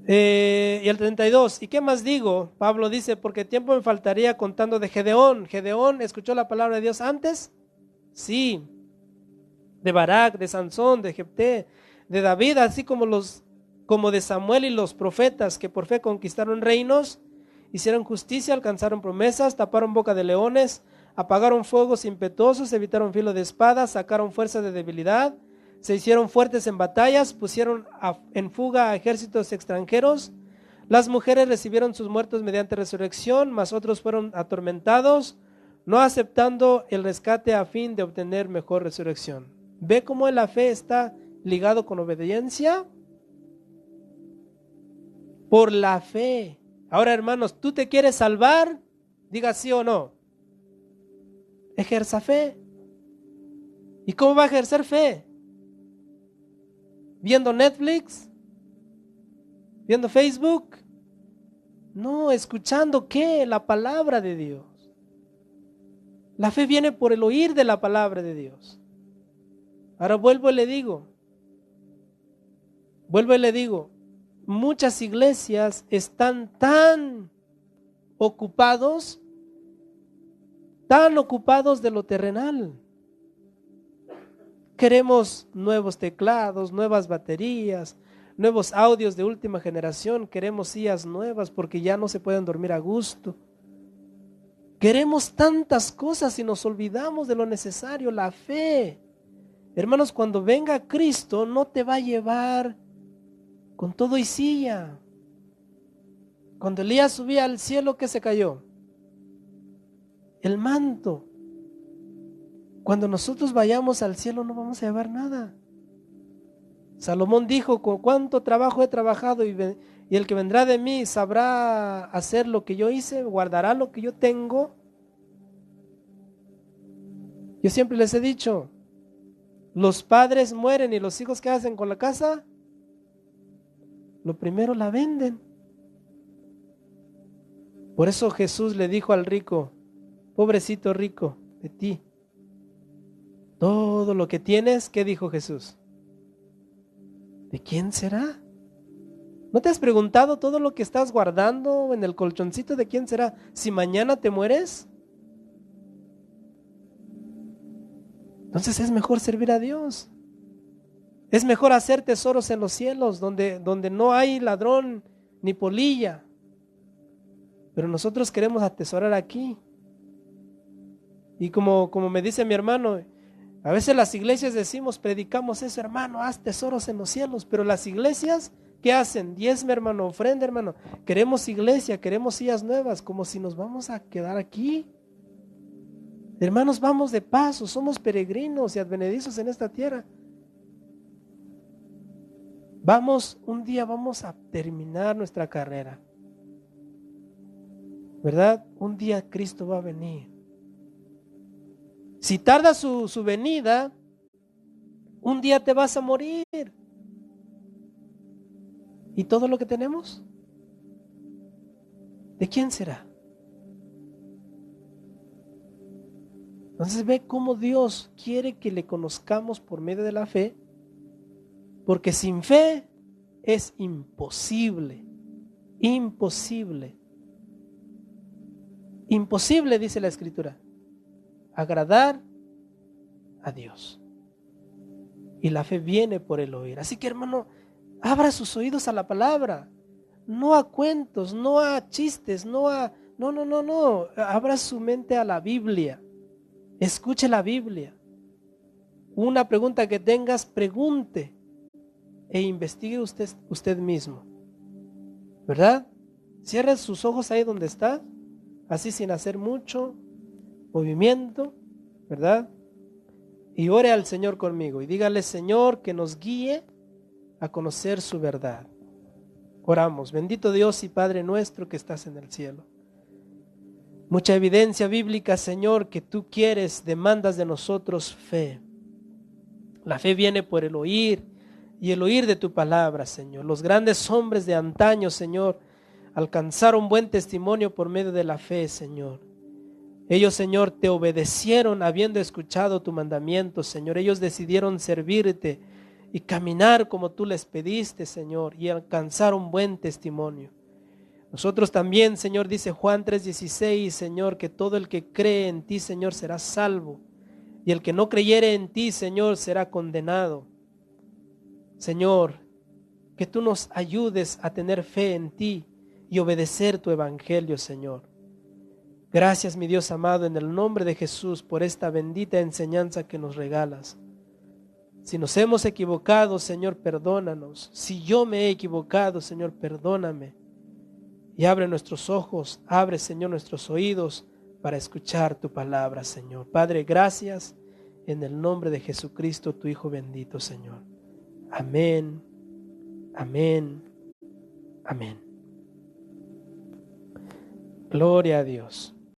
Y el 32, ¿y qué más digo? Pablo dice, porque tiempo me faltaría contando de Gedeón. ¿Gedeón escuchó la palabra de Dios antes? Sí. De Barak, de Sansón, de Jefté, de David, así como de Samuel y los profetas que por fe conquistaron reinos, hicieron justicia, alcanzaron promesas, taparon boca de leones, apagaron fuegos impetuosos, evitaron filo de espada, sacaron fuerza de debilidad, se hicieron fuertes en batallas, pusieron en fuga a ejércitos extranjeros. Las mujeres recibieron sus muertos mediante resurrección, mas otros fueron atormentados, no aceptando el rescate a fin de obtener mejor resurrección. ¿Ve cómo la fe está ligado con obediencia? Por la fe. Ahora, hermanos, ¿tú te quieres salvar? Diga sí o no. Ejerza fe. ¿Y cómo va a ejercer fe? ¿Viendo Netflix? ¿Viendo Facebook? No, escuchando ¿qué? La palabra de Dios. La fe viene por el oír de la palabra de Dios. Ahora vuelvo y le digo, muchas iglesias están tan ocupados de lo terrenal. Queremos nuevos teclados, nuevas baterías, nuevos audios de última generación, queremos sillas nuevas porque ya no se pueden dormir a gusto. Queremos tantas cosas y nos olvidamos de lo necesario, la fe. Hermanos, cuando venga Cristo no te va a llevar con todo y silla. Cuando Elías subía al cielo, ¿qué se cayó? El manto. Cuando nosotros vayamos al cielo no vamos a llevar nada. Salomón dijo, con cuánto trabajo he trabajado y el que vendrá de mí sabrá hacer lo que yo hice, guardará lo que yo tengo. Yo siempre les he dicho, los padres mueren y los hijos ¿qué hacen con la casa? Lo primero la venden. Por eso Jesús le dijo al rico, pobrecito rico de ti, todo lo que tienes, ¿qué dijo Jesús? ¿De quién será? ¿No te has preguntado todo lo que estás guardando en el colchoncito de quién será? Si mañana te mueres. Entonces es mejor servir a Dios. Es mejor hacer tesoros en los cielos donde no hay ladrón ni polilla. Pero nosotros queremos atesorar aquí. Y como me dice mi hermano, a veces las iglesias predicamos eso, hermano, haz tesoros en los cielos. Pero las iglesias, ¿qué hacen? Diezme, hermano, ofrenda, hermano. Queremos iglesia, queremos sillas nuevas, como si nos vamos a quedar aquí. Hermanos, vamos de paso, somos peregrinos y advenedizos en esta tierra. Un día vamos a terminar nuestra carrera. ¿Verdad? Un día Cristo va a venir. Si tarda su venida, un día te vas a morir. ¿Y todo lo que tenemos? ¿De quién será? Entonces ve cómo Dios quiere que le conozcamos por medio de la fe, porque sin fe es imposible, imposible, dice la Escritura, agradar a Dios. Y la fe viene por el oír. Así que, hermano, abra sus oídos a la palabra, no a cuentos, no a chistes, no. Abra su mente a la Biblia. Escuche la Biblia. Una pregunta que tengas, pregunte e investigue usted mismo. ¿Verdad? Cierre sus ojos ahí donde está, así sin hacer mucho movimiento, ¿verdad? Y ore al Señor conmigo y dígale, Señor, que nos guíe a conocer su verdad. Oramos. Bendito Dios y Padre nuestro que estás en el cielo. Mucha evidencia bíblica, Señor, que tú quieres, demandas de nosotros fe. La fe viene por el oír y el oír de tu palabra, Señor. Los grandes hombres de antaño, Señor, alcanzaron buen testimonio por medio de la fe, Señor. Ellos, Señor, te obedecieron habiendo escuchado tu mandamiento, Señor. Ellos decidieron servirte y caminar como tú les pediste, Señor, y alcanzar un buen testimonio. Nosotros también, Señor, dice Juan 3:16, Señor, que todo el que cree en ti, Señor, será salvo. Y el que no creyere en ti, Señor, será condenado. Señor, que tú nos ayudes a tener fe en ti y obedecer tu evangelio, Señor. Gracias, mi Dios amado, en el nombre de Jesús, por esta bendita enseñanza que nos regalas. Si nos hemos equivocado, Señor, perdónanos. Si yo me he equivocado, Señor, perdóname. Y abre nuestros ojos, abre, Señor, nuestros oídos para escuchar tu palabra, Señor. Padre, gracias en el nombre de Jesucristo, tu Hijo bendito, Señor. Amén, amén, amén. Gloria a Dios.